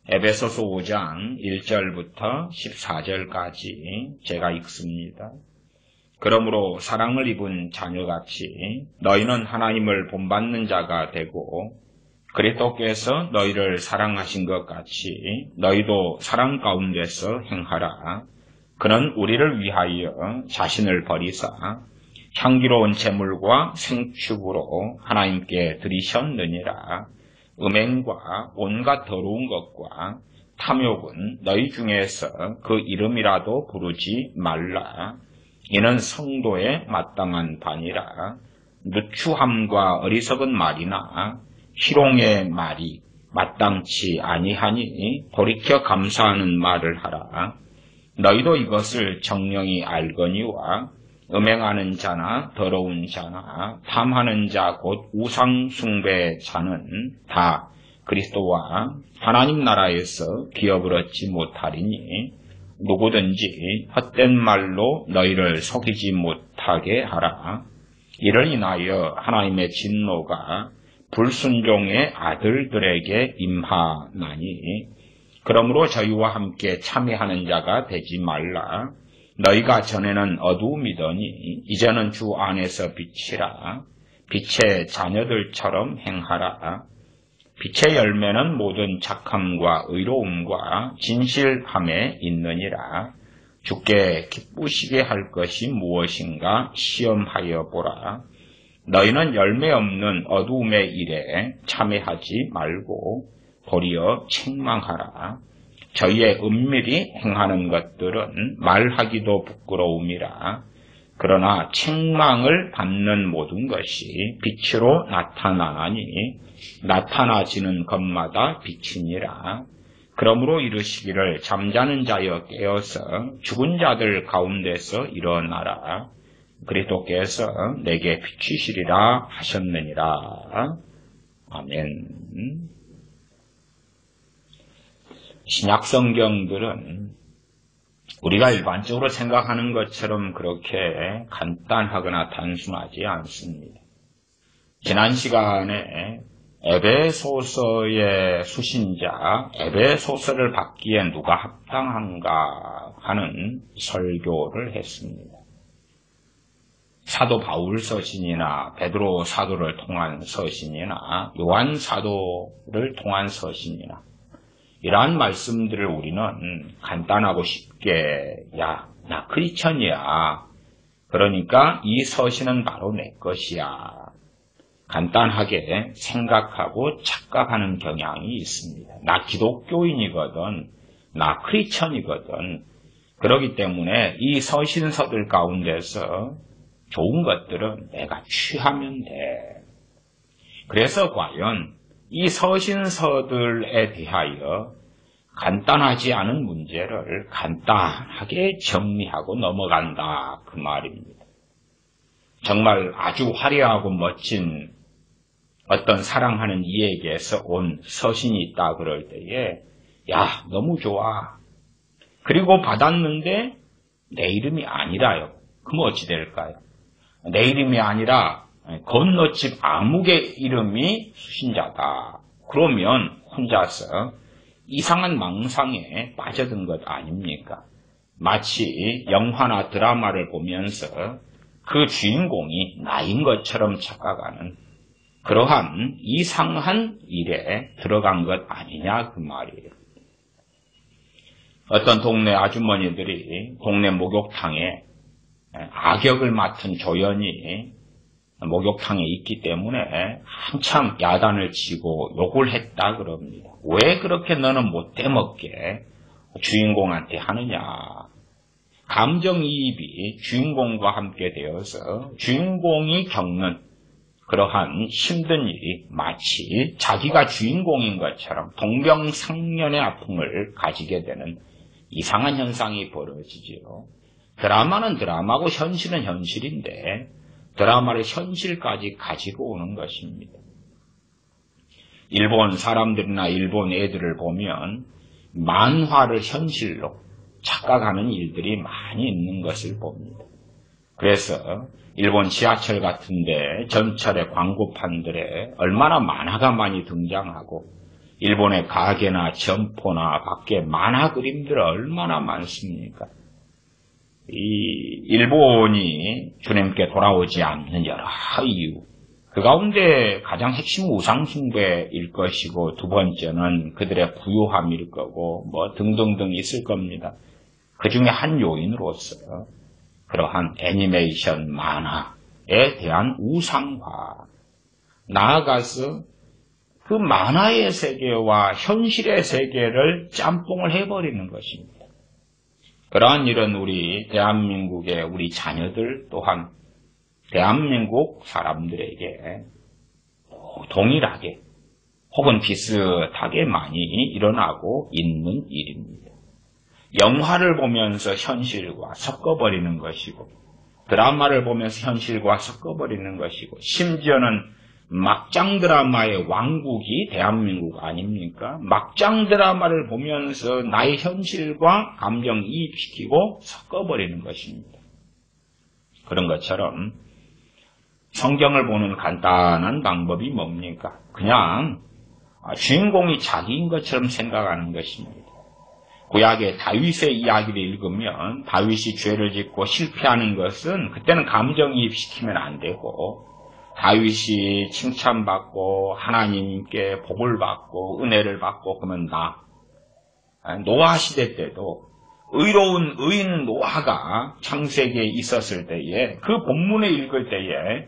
에베소서 5장 1절부터 14절까지 제가 읽습니다. 그러므로 사랑을 입은 자녀같이 너희는 하나님을 본받는 자가 되고 그리스도께서 너희를 사랑하신 것 같이 너희도 사랑 가운데서 행하라. 그는 우리를 위하여 자신을 버리사 향기로운 제물과 생축으로 하나님께 드리셨느니라. 음행과 온갖 더러운 것과 탐욕은 너희 중에서 그 이름이라도 부르지 말라. 이는 성도에 마땅한 바니라. 누추함과 어리석은 말이나 희롱의 말이 마땅치 아니하니 돌이켜 감사하는 말을 하라. 너희도 이것을 정령이 알거니와 음행하는 자나 더러운 자나 탐하는 자 곧 우상 숭배 자는 다 그리스도와 하나님 나라에서 기업을 얻지 못하리니 누구든지 헛된 말로 너희를 속이지 못하게 하라. 이를 인하여 하나님의 진노가 불순종의 아들들에게 임하나니 그러므로 저희와 함께 참여하는 자가 되지 말라. 너희가 전에는 어두움이더니 이제는 주 안에서 빛이라. 빛의 자녀들처럼 행하라. 빛의 열매는 모든 착함과 의로움과 진실함에 있느니라. 주께 기쁘시게 할 것이 무엇인가 시험하여 보라. 너희는 열매 없는 어두움의 일에 참여하지 말고 도리어 책망하라. 저희의 은밀히 행하는 것들은 말하기도 부끄러움이라. 그러나 책망을 받는 모든 것이 빛으로 나타나나니 나타나지는 것마다 빛이니라. 그러므로 이르시기를 잠자는 자여 깨어서 죽은 자들 가운데서 일어나라. 그리스도께서 내게 비추시리라 하셨느니라. 아멘. 신약 성경들은 우리가 일반적으로 생각하는 것처럼 그렇게 간단하거나 단순하지 않습니다. 지난 시간에 에베소서의 수신자, 에베소서를 받기에 누가 합당한가 하는 설교를 했습니다. 사도 바울 서신이나 베드로 사도를 통한 서신이나 요한 사도를 통한 서신이나 이러한 말씀들을 우리는 간단하고 쉽게 나 크리스천이야. 그러니까 이 서신은 바로 내 것이야. 간단하게 생각하고 착각하는 경향이 있습니다. 나 기독교인이거든. 나 크리스천이거든. 그렇기 때문에 이 서신서들 가운데서 좋은 것들은 내가 취하면 돼. 그래서 과연 이 서신서들에 대하여 간단하지 않은 문제를 간단하게 정리하고 넘어간다 그 말입니다. 정말 아주 화려하고 멋진 어떤 사랑하는 이에게서 온 서신이 있다 그럴 때에 야 너무 좋아. 그리고 받았는데 내 이름이 아니라요. 그럼 어찌 될까요? 내 이름이 아니라 건너집 아무개 이름이 수신자다. 그러면 혼자서 이상한 망상에 빠져든 것 아닙니까? 마치 영화나 드라마를 보면서 그 주인공이 나인 것처럼 착각하는 그러한 이상한 일에 들어간 것 아니냐 그 말이에요. 어떤 동네 아주머니들이 동네 목욕탕에 악역을 맡은 조연이 목욕탕에 있기 때문에 한참 야단을 치고 욕을 했다 그럽니다. 왜 그렇게 너는 못되먹게 주인공한테 하느냐. 감정이입이 주인공과 함께 되어서 주인공이 겪는 그러한 힘든 일이 마치 자기가 주인공인 것처럼 동병상련의 아픔을 가지게 되는 이상한 현상이 벌어지지요. 드라마는 드라마고 현실은 현실인데 드라마를 현실까지 가지고 오는 것입니다. 일본 사람들이나 일본 애들을 보면 만화를 현실로 착각하는 일들이 많이 있는 것을 봅니다. 그래서 일본 지하철 같은데 전철의 광고판들에 얼마나 만화가 많이 등장하고 일본의 가게나 점포나 밖에 만화 그림들 얼마나 많습니까? 이 일본이 주님께 돌아오지 않는 여러 이유, 그 가운데 가장 핵심 우상숭배일 것이고, 두 번째는 그들의 부유함일 거고, 뭐 등등등 있을 겁니다. 그 중에 한 요인으로서 그러한 애니메이션 만화에 대한 우상화, 나아가서 그 만화의 세계와 현실의 세계를 짬뽕을 해버리는 것입니다. 그러한 일은 우리 대한민국의 우리 자녀들 또한 대한민국 사람들에게 동일하게 혹은 비슷하게 많이 일어나고 있는 일입니다. 영화를 보면서 현실과 섞어버리는 것이고, 드라마를 보면서 현실과 섞어버리는 것이고, 심지어는 막장 드라마의 왕국이 대한민국 아닙니까? 막장 드라마를 보면서 나의 현실과 감정이입시키고 섞어버리는 것입니다. 그런 것처럼 성경을 보는 간단한 방법이 뭡니까? 그냥 주인공이 자기인 것처럼 생각하는 것입니다. 구약의 다윗의 이야기를 읽으면 다윗이 죄를 짓고 실패하는 것은 그때는 감정이입시키면 안 되고, 다윗이 칭찬받고 하나님께 복을 받고 은혜를 받고 그러면 노아 시대 때도 의로운 의인 노아가 창세기에 있었을 때에 그 본문을 읽을 때에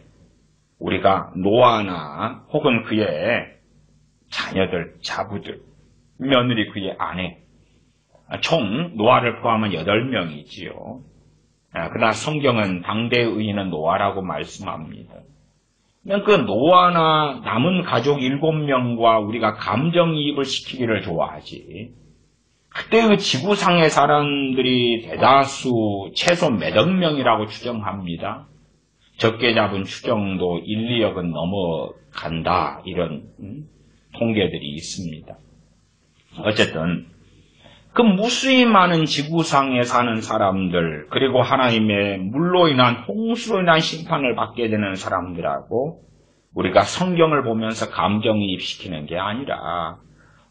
우리가 노아나 혹은 그의 자녀들, 자부들, 며느리, 그의 아내, 총 노아를 포함한 8명이지요. 그러나 성경은 당대의 의인은 노아라고 말씀합니다. 그 노아나 남은 가족 7명과 우리가 감정이입을 시키기를 좋아하지, 그때 그 지구상의 사람들이 대다수 최소 몇억 명이라고 추정합니다. 적게 잡은 추정도 1, 2억은 넘어간다, 이런 통계들이 있습니다. 어쨌든 그 무수히 많은 지구상에 사는 사람들, 그리고 하나님의 물로 인한 홍수로 인한 심판을 받게 되는 사람들하고 우리가 성경을 보면서 감정이입시키는 게 아니라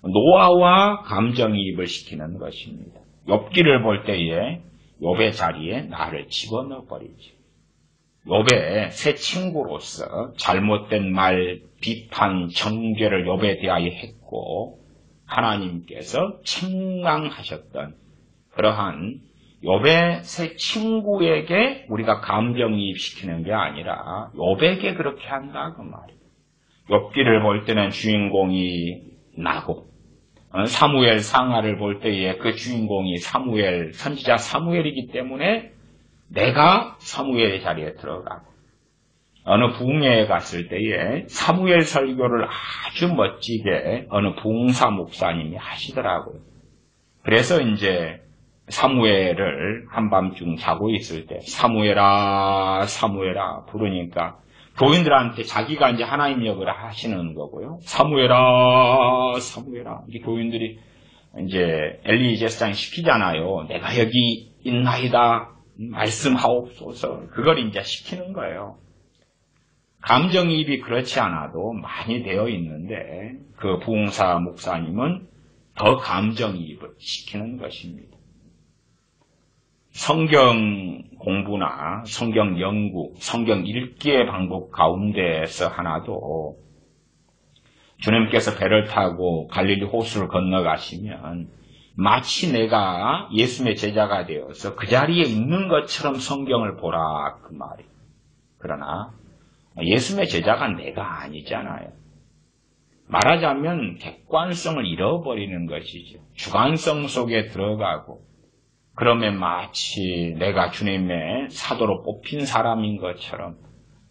노아와 감정이입을 시키는 것입니다. 욥기를 볼 때에 욥의 자리에 나를 집어넣어 버리지. 욥의 새 친구로서 잘못된 말, 비판, 정죄를 욥에 대하여 했고 하나님께서 책망하셨던 그러한 욥의 새 친구에게 우리가 감정이입시키는 게 아니라 욥에게 그렇게 한다 그 말이에요. 욥기를 볼 때는 주인공이 나고, 사무엘 상하를 볼 때에 그 주인공이 사무엘, 선지자 사무엘이기 때문에 내가 사무엘의 자리에 들어가고, 어느 부흥회에 갔을 때에 사무엘 설교를 아주 멋지게 어느 부흥사 목사님이 하시더라고요. 그래서 이제 사무엘을 한밤중 자고 있을 때 사무엘아 사무엘아 부르니까 교인들한테 자기가 이제 하나님 역을 하시는 거고요. 사무엘아 사무엘아, 이게 교인들이 이제 엘리 제사장 시키잖아요. 내가 여기 있나이다 말씀하옵소서. 그걸 이제 시키는 거예요. 감정이입이 그렇지 않아도 많이 되어 있는데 그 부흥사 목사님은 더 감정이입을 시키는 것입니다. 성경 공부나 성경 연구, 성경 읽기의 방법 가운데에서 하나도 주님께서 배를 타고 갈릴리 호수를 건너가시면 마치 내가 예수님의 제자가 되어서 그 자리에 있는 것처럼 성경을 보라 그 말이에요. 그러나 예수님의 제자가 내가 아니잖아요. 말하자면 객관성을 잃어버리는 것이죠. 주관성 속에 들어가고, 그러면 마치 내가 주님의 사도로 뽑힌 사람인 것처럼,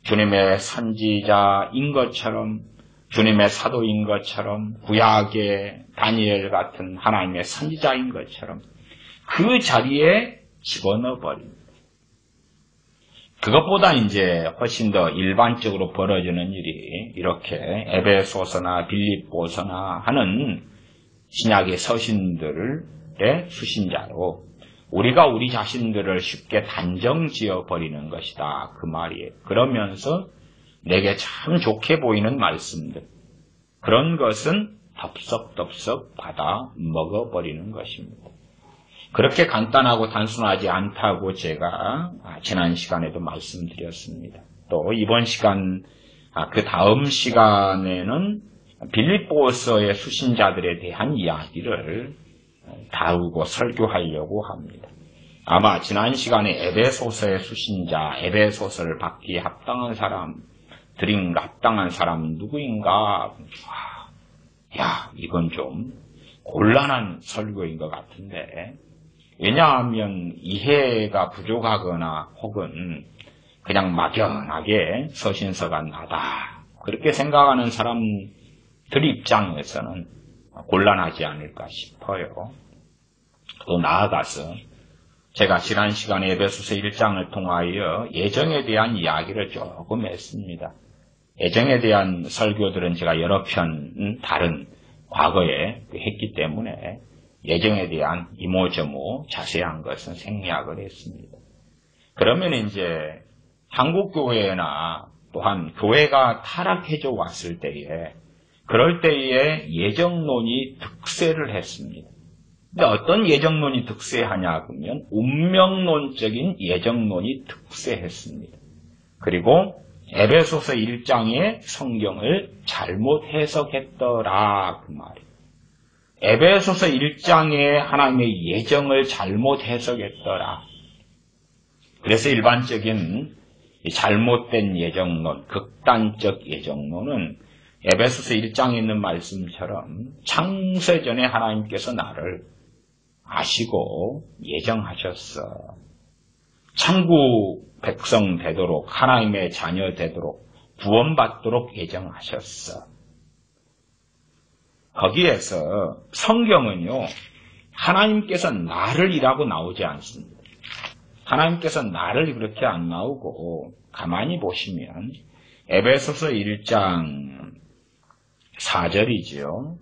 주님의 선지자인 것처럼, 주님의 사도인 것처럼, 구약의 다니엘 같은 하나님의 선지자인 것처럼 그 자리에 집어넣어 버립니다. 그것보다 이제 훨씬 더 일반적으로 벌어지는 일이 이렇게 에베소서나 빌립보서나 하는 신약의 서신들의 수신자로 우리가 우리 자신들을 쉽게 단정 지어 버리는 것이다 그 말이에요. 그러면서 내게 참 좋게 보이는 말씀들, 그런 것은 덥석덥석 받아 먹어버리는 것입니다. 그렇게 간단하고 단순하지 않다고 제가 지난 시간에도 말씀드렸습니다. 또 이번 시간, 그 다음 시간에는 빌립보서의 수신자들에 대한 이야기를 다루고 설교하려고 합니다. 아마 지난 시간에 에베소서의 수신자, 에베소서를 받기에 합당한 사람, 드린가 합당한 사람 누구인가? 이건 좀 곤란한 설교인 것 같은데, 왜냐하면 이해가 부족하거나 혹은 그냥 막연하게 서신서가 나다, 그렇게 생각하는 사람들 입장에서는 곤란하지 않을까 싶어요. 또 나아가서 제가 지난 시간에 에베소서 1장을 통하여 예정에 대한 이야기를 조금 했습니다. 예정에 대한 설교들은 제가 여러 편 다른 과거에 했기 때문에 예정에 대한 이모저모 자세한 것은 생략을 했습니다. 그러면 이제 한국교회나 또한 교회가 타락해져 왔을 때에, 그럴 때에 예정론이 득세를 했습니다. 근데 어떤 예정론이 득세하냐 그러면 운명론적인 예정론이 득세했습니다. 그리고 에베소서 1장의 성경을 잘못 해석했더라, 그 말이에요. 에베소서 1장의 하나님의 예정을 잘못 해석했더라. 그래서 일반적인 잘못된 예정론, 극단적 예정론은 에베소서 1장에 있는 말씀처럼 창세전에 하나님께서 나를 아시고 예정하셨어. 천국 백성 되도록, 하나님의 자녀 되도록, 구원받도록 예정하셨어. 거기에서 성경은요, 하나님께서 나를이라고 나오지 않습니다. 하나님께서 나를 그렇게 안 나오고, 가만히 보시면 에베소서 1장 4절이지요.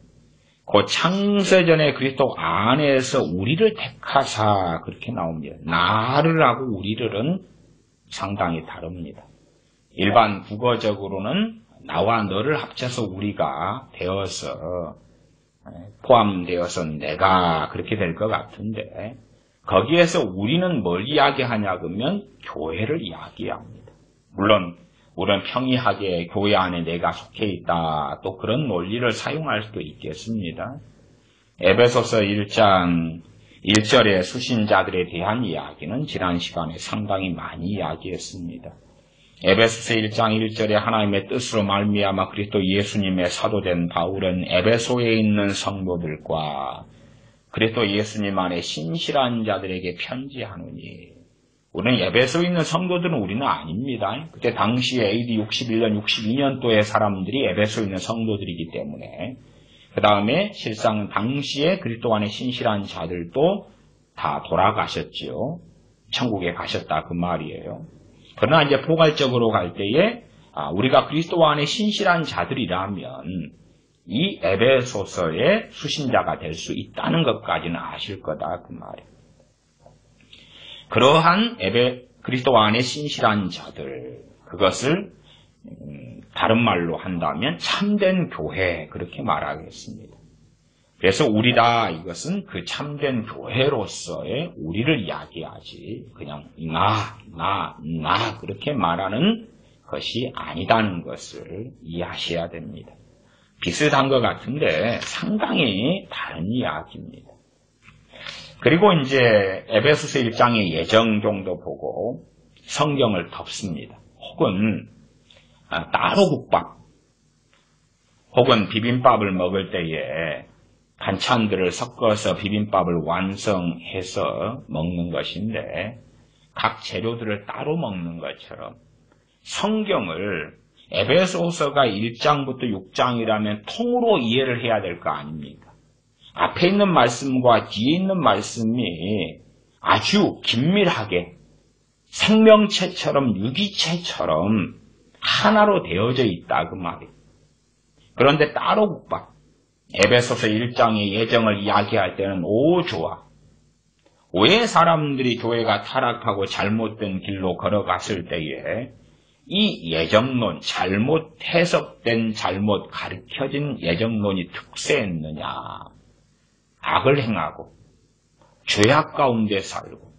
그 창세전에 그리스도 안에서 우리를 택하사, 그렇게 나옵니다. 나를 하고 우리를은 상당히 다릅니다. 일반 국어적으로는 나와 너를 합쳐서 우리가 되어서, 포함되어서 내가 그렇게 될 것 같은데, 거기에서 우리는 뭘 이야기하냐 그러면 교회를 이야기합니다. 물론 우리는 평이하게 교회 안에 내가 속해 있다, 또 그런 논리를 사용할 수도 있겠습니다. 에베소서 1장 1절의 수신자들에 대한 이야기는 지난 시간에 상당히 많이 이야기했습니다. 에베소서 1장 1절에 하나님의 뜻으로 말미암아 그리스도 예수님의 사도된 바울은 에베소에 있는 성도들과 그리스도 예수님 안에 신실한 자들에게 편지하노니, 우리는 에베소에 있는 성도들은 우리는 아닙니다. 그때 당시에 AD 61년, 62년도의 사람들이 에베소에 있는 성도들이기 때문에, 그 다음에 실상 당시에 그리스도 안에 신실한 자들도 다 돌아가셨지요. 천국에 가셨다, 그 말이에요. 그러나 이제 포괄적으로 갈 때에 우리가 그리스도 안에 신실한 자들이라면 이 에베소서의 수신자가 될 수 있다는 것까지는 아실 거다, 그 말이에요. 그러한 그리스도 안에 신실한 자들, 그것을 다른 말로 한다면 참된 교회, 그렇게 말하겠습니다. 그래서 우리다, 이것은 그 참된 교회로서의 우리를 이야기하지, 그냥 나 그렇게 말하는 것이 아니다는 것을 이해하셔야 됩니다. 비슷한 것 같은데 상당히 다른 이야기입니다. 그리고 이제 에베소서 1장의 예정 정도 보고 성경을 덮습니다. 혹은 따로 국밥, 혹은 비빔밥을 먹을 때에 반찬들을 섞어서 비빔밥을 완성해서 먹는 것인데, 각 재료들을 따로 먹는 것처럼 성경을 에베소서가 1장부터 6장이라면 통으로 이해를 해야 될 거 아닙니까? 앞에 있는 말씀과 뒤에 있는 말씀이 아주 긴밀하게 생명체처럼, 유기체처럼 하나로 되어져 있다, 그 말이에요. 그런데 따로 국밥, 에베소서 1장의 예정을 이야기할 때는 좋아. 왜 사람들이 교회가 타락하고 잘못된 길로 걸어갔을 때에 이 예정론, 잘못 해석된, 잘못 가르쳐진 예정론이 특세했느냐? 악을 행하고 죄악 가운데 살고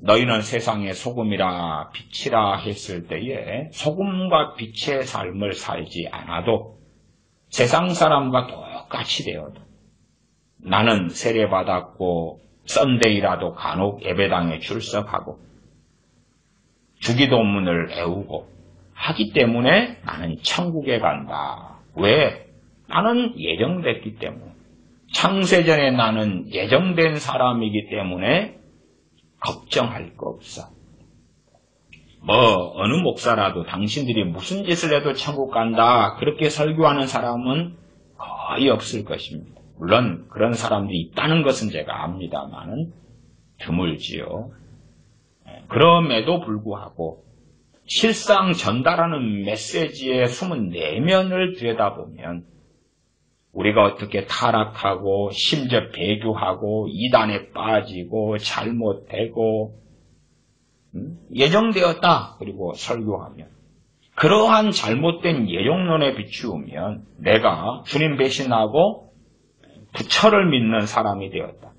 너희는 세상의 소금이라 빛이라 했을 때에 소금과 빛의 삶을 살지 않아도 세상 사람과 똑같이 되어도 나는 세례받았고 썬데이라도 간혹 예배당에 출석하고 주기도문을 애우고 하기 때문에 나는 천국에 간다. 왜? 나는 예정됐기 때문에. 창세전에 나는 예정된 사람이기 때문에 걱정할 거 없어. 어느 목사라도 당신들이 무슨 짓을 해도 천국 간다. 그렇게 설교하는 사람은 거의 없을 것입니다. 물론 그런 사람들이 있다는 것은 제가 압니다만은 드물지요. 그럼에도 불구하고 실상 전달하는 메시지의 숨은 내면을 들여다보면 우리가 어떻게 타락하고 심지어 배교하고 이단에 빠지고 잘못되고 예정되었다 그리고 설교하면 그러한 잘못된 예정론에 비추면 내가 주님 배신하고 부처를 믿는 사람이 되었다.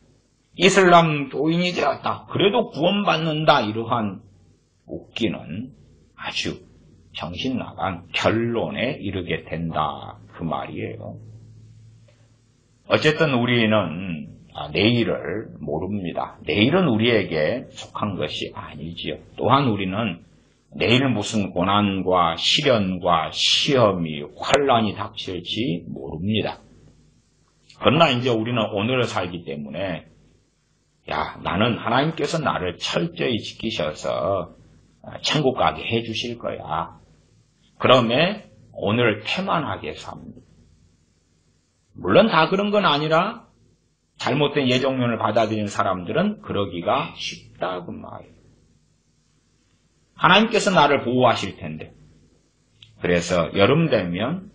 이슬람 교인이 되었다. 그래도 구원받는다. 이러한 웃기는 아주 정신나간 결론에 이르게 된다. 그 말이에요. 어쨌든 우리는 내일을 모릅니다. 내일은 우리에게 속한 것이 아니지요. 또한 우리는 내일 무슨 고난과 시련과 시험이 환란이 닥칠지 모릅니다. 그러나 이제 우리는 오늘을 살기 때문에 나는 하나님께서 나를 철저히 지키셔서 천국 가게 해주실 거야. 그러면 오늘을 태만하게 삽니다. 물론 다 그런 건 아니라 잘못된 예정론을 받아들인 사람들은 그러기가 쉽다 그 말이에요. 하나님께서 나를 보호하실 텐데 그래서 여름 되면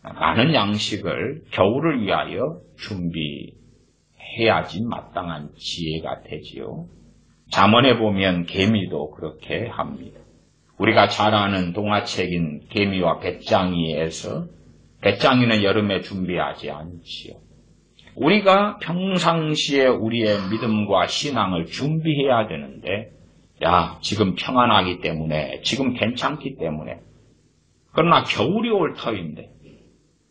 많은 양식을 겨울을 위하여 준비해야지 마땅한 지혜가 되지요. 잠언에 보면 개미도 그렇게 합니다. 우리가 잘 아는 동화책인 개미와 배짱이에서 배짱이는 여름에 준비하지 않지요. 우리가 평상시에 우리의 믿음과 신앙을 준비해야 되는데 지금 평안하기 때문에 지금 괜찮기 때문에 그러나 겨울이 올 터인데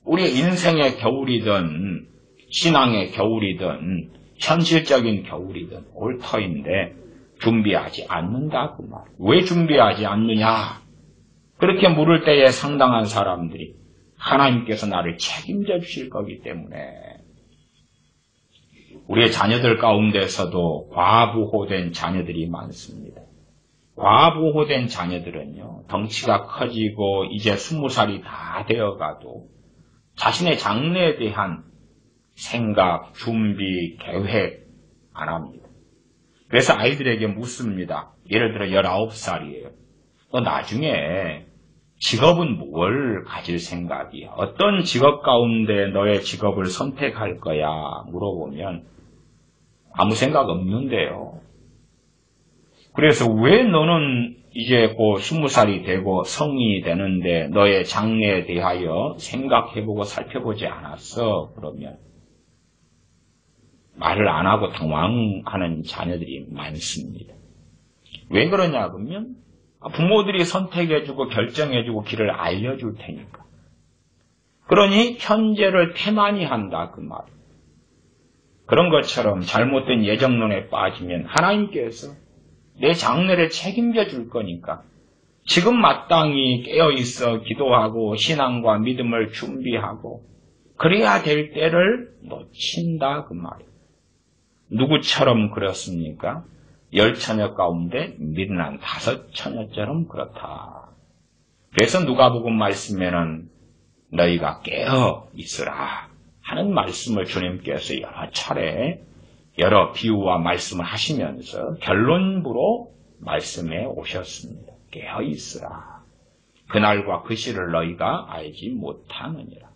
우리의 인생의 겨울이든 신앙의 겨울이든 현실적인 겨울이든 올 터인데 준비하지 않는다 그 말. 왜 준비하지 않느냐? 그렇게 물을 때에 상당한 사람들이 하나님께서 나를 책임져 주실 거기 때문에 우리의 자녀들 가운데서도 과부호된 자녀들이 많습니다. 과부호된 자녀들은요, 덩치가 커지고 이제 20살이 다 되어가도 자신의 장래에 대한 생각, 준비, 계획 안 합니다. 그래서 아이들에게 묻습니다. 예를 들어 19살이에요. 너 나중에 직업은 뭘 가질 생각이야? 어떤 직업 가운데 너의 직업을 선택할 거야? 물어보면 아무 생각 없는데요. 그래서 왜 너는 이제 곧 20살이 되고 성인이 되는데 너의 장래에 대하여 생각해보고 살펴보지 않았어? 그러면 말을 안 하고 당황하는 자녀들이 많습니다. 왜 그러냐 그러면 부모들이 선택해주고 결정해주고 길을 알려줄 테니까. 그러니 현재를 태만히 한다 그 말. 그런 것처럼 잘못된 예정론에 빠지면 하나님께서 내 장래를 책임져 줄 거니까 지금 마땅히 깨어있어 기도하고 신앙과 믿음을 준비하고 그래야 될 때를 놓친다 그 말이에요. 누구처럼 그렇습니까? 10처녀 가운데 미련한 5처녀처럼 그렇다. 그래서 누가복음 말씀에는 너희가 깨어 있으라 하는 말씀을 주님께서 여러 차례 여러 비유와 말씀을 하시면서 결론부로 말씀해 오셨습니다. 깨어 있으라. 그날과 그 시를 너희가 알지 못하느니라.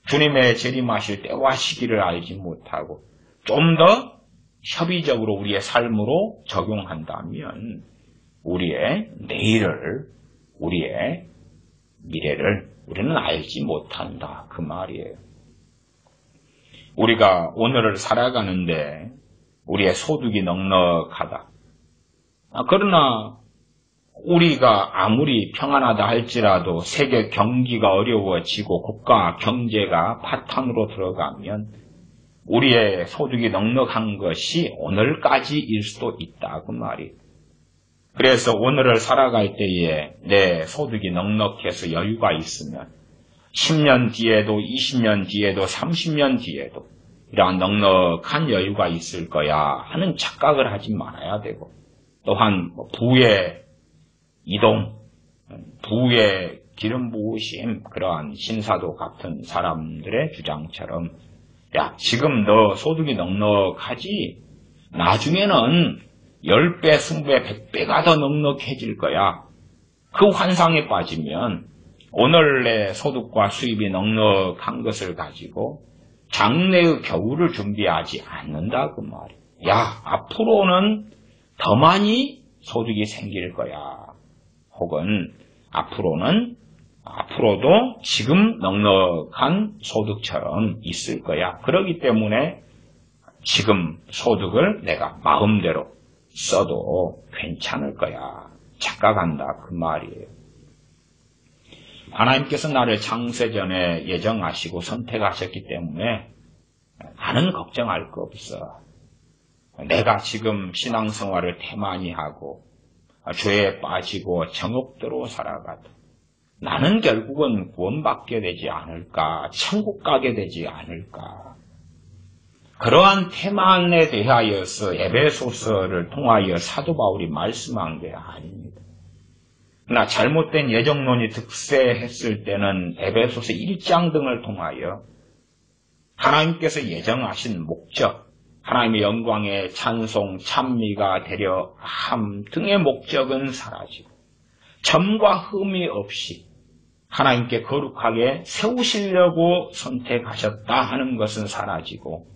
주님의 재림하실 때와 시기를 알지 못하고 좀 더 협의적으로 우리의 삶으로 적용한다면 우리의 내일을 우리의 미래를 우리는 알지 못한다. 그 말이에요. 우리가 오늘을 살아가는데 우리의 소득이 넉넉하다. 그러나 우리가 아무리 평안하다 할지라도 세계 경기가 어려워지고 국가 경제가 파탄으로 들어가면 우리의 소득이 넉넉한 것이 오늘까지일 수도 있다. 그 말이에요. 그래서 오늘을 살아갈 때에 내 소득이 넉넉해서 여유가 있으면 10년 뒤에도 20년 뒤에도 30년 뒤에도 이러한 넉넉한 여유가 있을 거야 하는 착각을 하지 말아야 되고, 또한 부의 이동, 부의 기름 부으심, 그러한 신사도 같은 사람들의 주장처럼 야, 지금 너 소득이 넉넉하지 나중에는 10배, 20배, 100배가 더 넉넉해질 거야. 그 환상에 빠지면 오늘의 소득과 수입이 넉넉한 것을 가지고 장래의 겨울을 준비하지 않는다 그 말이야. 야, 앞으로는 더 많이 소득이 생길 거야. 혹은 앞으로도 지금 넉넉한 소득처럼 있을 거야. 그렇기 때문에 지금 소득을 내가 마음대로 써도 괜찮을 거야. 착각한다 그 말이에요. 하나님께서 나를 창세전에 예정하시고 선택하셨기 때문에 나는 걱정할 거 없어. 내가 지금 신앙생활을 태만히 하고 죄에 빠지고 정욕대로 살아가도 나는 결국은 구원받게 되지 않을까, 천국 가게 되지 않을까. 그러한 태만에 대하여서 에베소서를 통하여 사도 바울이 말씀한 게 아닙니다. 그러나 잘못된 예정론이 득세했을 때는 에베소서 1장 등을 통하여 하나님께서 예정하신 목적, 하나님의 영광의 찬송, 찬미가 되려 함 등의 목적은 사라지고 점과 흠이 없이 하나님께 거룩하게 세우시려고 선택하셨다 하는 것은 사라지고,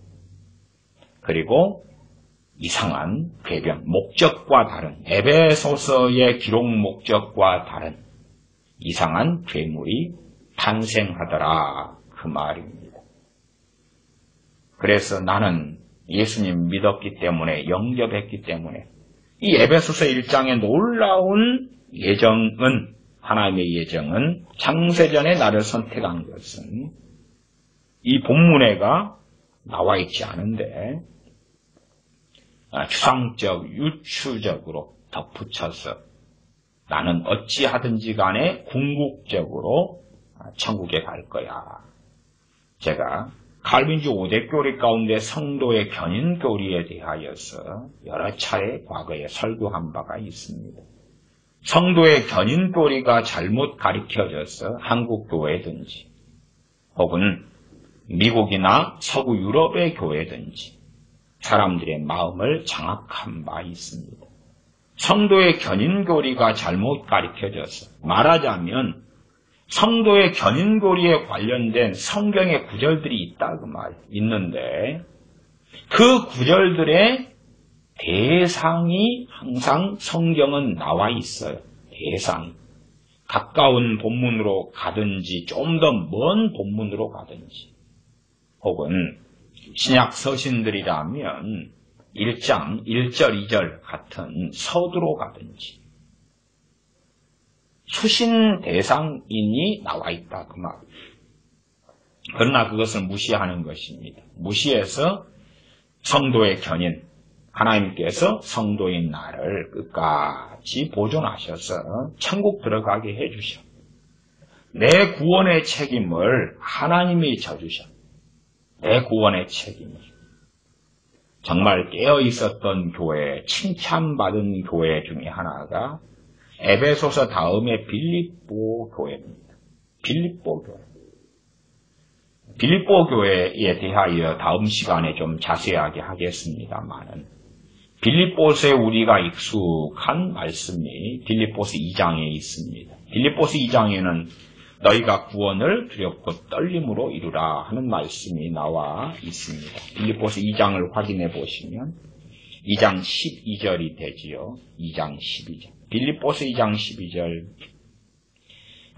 그리고 이상한 배경, 목적과 다른, 에베소서의 기록 목적과 다른 이상한 괴물이 탄생하더라 그 말입니다. 그래서 나는 예수님 믿었기 때문에, 영접했기 때문에 이 에베소서 1장의 놀라운 예정은, 하나님의 예정은, 창세전에 나를 선택한 것은 이 본문에가 나와 있지 않은데 추상적, 유추적으로 덧붙여서 나는 어찌하든지 간에 궁극적으로 천국에 갈 거야. 제가 칼빈주 5대 교리 가운데 성도의 견인 교리에 대하여서 여러 차례 과거에 설교한 바가 있습니다. 성도의 견인 교리가 잘못 가르쳐져서 한국 교회든지 혹은 미국이나 서구 유럽의 교회든지 사람들의 마음을 장악한 바 있습니다. 성도의 견인교리가 잘못 가르쳐져서, 말하자면 성도의 견인교리에 관련된 성경의 구절들이 있다 그 말 있는데, 그 구절들의 대상이 항상 성경은 나와 있어요. 대상이. 가까운 본문으로 가든지 좀 더 먼 본문으로 가든지, 혹은 신약 서신들이라면 1장 1절 2절 같은 서두로 가든지 수신 대상인이 나와 있다 그 말. 그러나 그것을 무시하는 것입니다. 무시해서 성도의 견인, 하나님께서 성도인 나를 끝까지 보존하셔서 천국 들어가게 해주셔. 내 구원의 책임을 하나님이 져주셔. 내 구원의 책임을. 정말 깨어있었던 교회, 칭찬받은 교회 중에 하나가 에베소서 다음에 빌립보 교회입니다. 빌립보 교회. 빌립보 교회에 대하여 다음 시간에 좀 자세하게 하겠습니다만은, 빌립보서에 우리가 익숙한 말씀이 빌립보서 2장에 있습니다. 빌립보서 2장에는 너희가 구원을 두렵고 떨림으로 이루라 하는 말씀이 나와 있습니다. 빌립보서 2장을 확인해 보시면 2장 12절이 되지요. 2장 12절. 빌립보서 2장 12절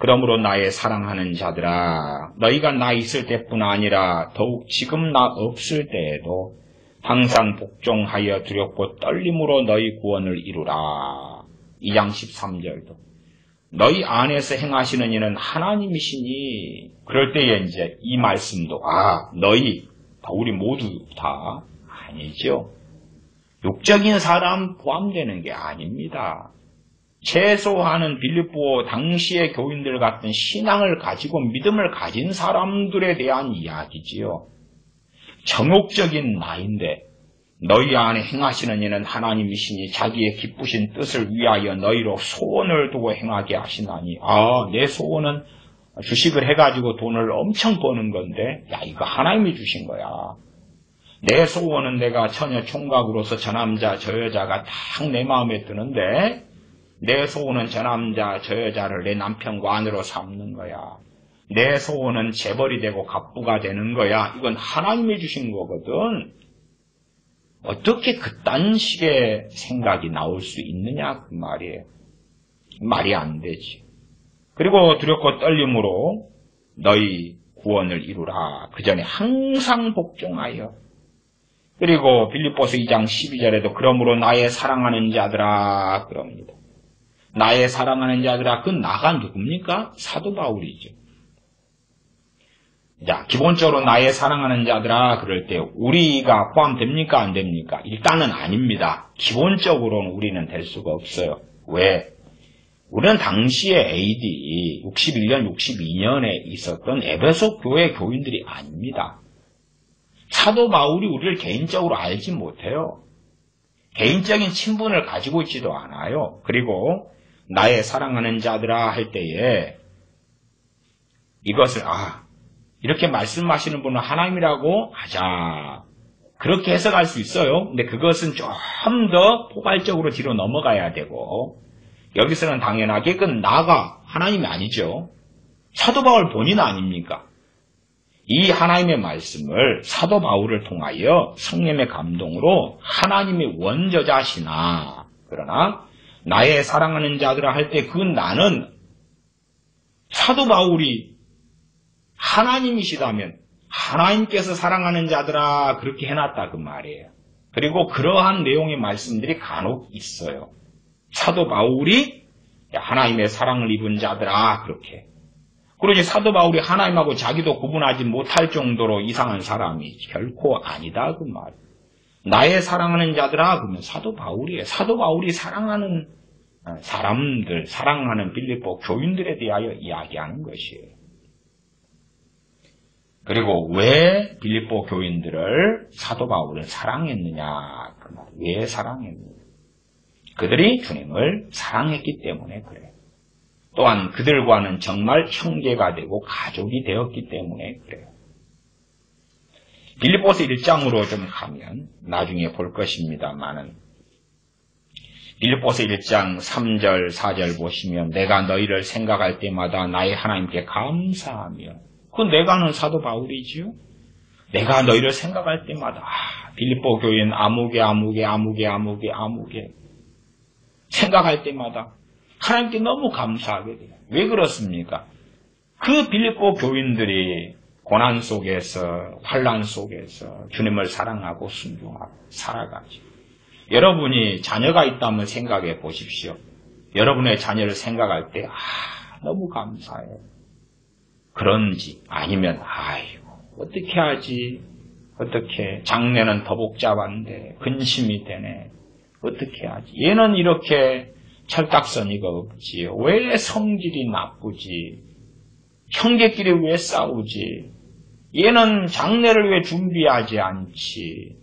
그러므로 나의 사랑하는 자들아, 너희가 나 있을 때뿐 아니라 더욱 지금 나 없을 때에도 항상 복종하여 두렵고 떨림으로 너희 구원을 이루라. 2장 13절도 너희 안에서 행하시는 이는 하나님이시니, 그럴 때에 이제 이 말씀도 너희 우리 모두 다 아니죠. 육적인 사람 포함되는 게 아닙니다. 최소한은 빌립보 당시의 교인들 같은 신앙을 가지고 믿음을 가진 사람들에 대한 이야기지요. 정욕적인 나인데 너희 안에 행하시는 이는 하나님이시니 자기의 기쁘신 뜻을 위하여 너희로 소원을 두고 행하게 하시나니. 내 소원은 주식을 해가지고 돈을 엄청 버는 건데 이거 하나님이 주신 거야. 내 소원은 내가 처녀 총각으로서 저 남자 저 여자가 딱 내 마음에 드는데 내 소원은 저 남자 저 여자를 내 남편과 아내로 삼는 거야. 내 소원은 재벌이 되고 갑부가 되는 거야. 이건 하나님이 주신 거거든. 어떻게 그딴 식의 생각이 나올 수 있느냐 그 말이에요. 말이 안 되지. 그리고 두렵고 떨림으로 너희 구원을 이루라. 그 전에 항상 복종하여. 그리고 빌립보서 2장 12절에도 그러므로 나의 사랑하는 자들아 그럽니다. 나의 사랑하는 자들아, 그 나가 누굽니까? 사도 바울이죠. 자, 기본적으로 나의 사랑하는 자들아 그럴 때 우리가 포함됩니까? 안 됩니까? 일단은 아닙니다. 기본적으로는 우리는 될 수가 없어요. 왜? 우리는 당시에 AD 61년, 62년에 있었던 에베소 교회 교인들이 아닙니다. 사도 바울이 우리를 개인적으로 알지 못해요. 개인적인 친분을 가지고 있지도 않아요. 그리고 나의 사랑하는 자들아 할 때에 이것을 이렇게 말씀하시는 분은 하나님이라고 하자. 그렇게 해석할 수 있어요. 근데 그것은 좀 더 포괄적으로 뒤로 넘어가야 되고 여기서는 당연하게 그 나가 하나님이 아니죠. 사도 바울 본인 아닙니까? 이 하나님의 말씀을 사도 바울을 통하여 성령의 감동으로 하나님의 원저자시나 그러나 나의 사랑하는 자들아 할 때 그 나는 사도 바울이 하나님이시다면 하나님께서 사랑하는 자들아 그렇게 해놨다 그 말이에요. 그리고 그러한 내용의 말씀들이 간혹 있어요. 사도 바울이 하나님의 사랑을 입은 자들아 그렇게. 그러지 사도 바울이 하나님하고 자기도 구분하지 못할 정도로 이상한 사람이 결코 아니다 그 말. 나의 사랑하는 자들아 그러면 사도 바울이에요. 사도 바울이 사랑하는 사람들, 사랑하는 빌립보 교인들에 대하여 이야기하는 것이에요. 그리고 왜 빌립보 교인들을 사도 바울은 사랑했느냐 그 말. 왜 사랑했느냐. 그들이 주님을 사랑했기 때문에 그래요. 또한 그들과는 정말 형제가 되고 가족이 되었기 때문에 그래요. 빌립보서 1장으로 좀 가면 나중에 볼 것입니다만은 빌립보서 1장 3절 4절 보시면 내가 너희를 생각할 때마다 나의 하나님께 감사하며 그 내가는 사도 바울이지요. 내가 너희를 생각할 때마다 빌립보 교인 아무개 생각할 때마다 하나님께 너무 감사하게 돼요. 왜 그렇습니까? 그 빌립보 교인들이 고난 속에서 환난 속에서 주님을 사랑하고 순종하고 살아가지. 여러분이 자녀가 있다면 생각해 보십시오. 여러분의 자녀를 생각할 때 너무 감사해요. 그런지 아니면 어떻게 하지? 어떻게 장래는 더 복잡한데 근심이 되네. 어떻게 하지? 얘는 이렇게 철딱서니가 없지. 왜 성질이 나쁘지? 형제끼리 왜 싸우지? 얘는 장래를 왜 준비하지 않지?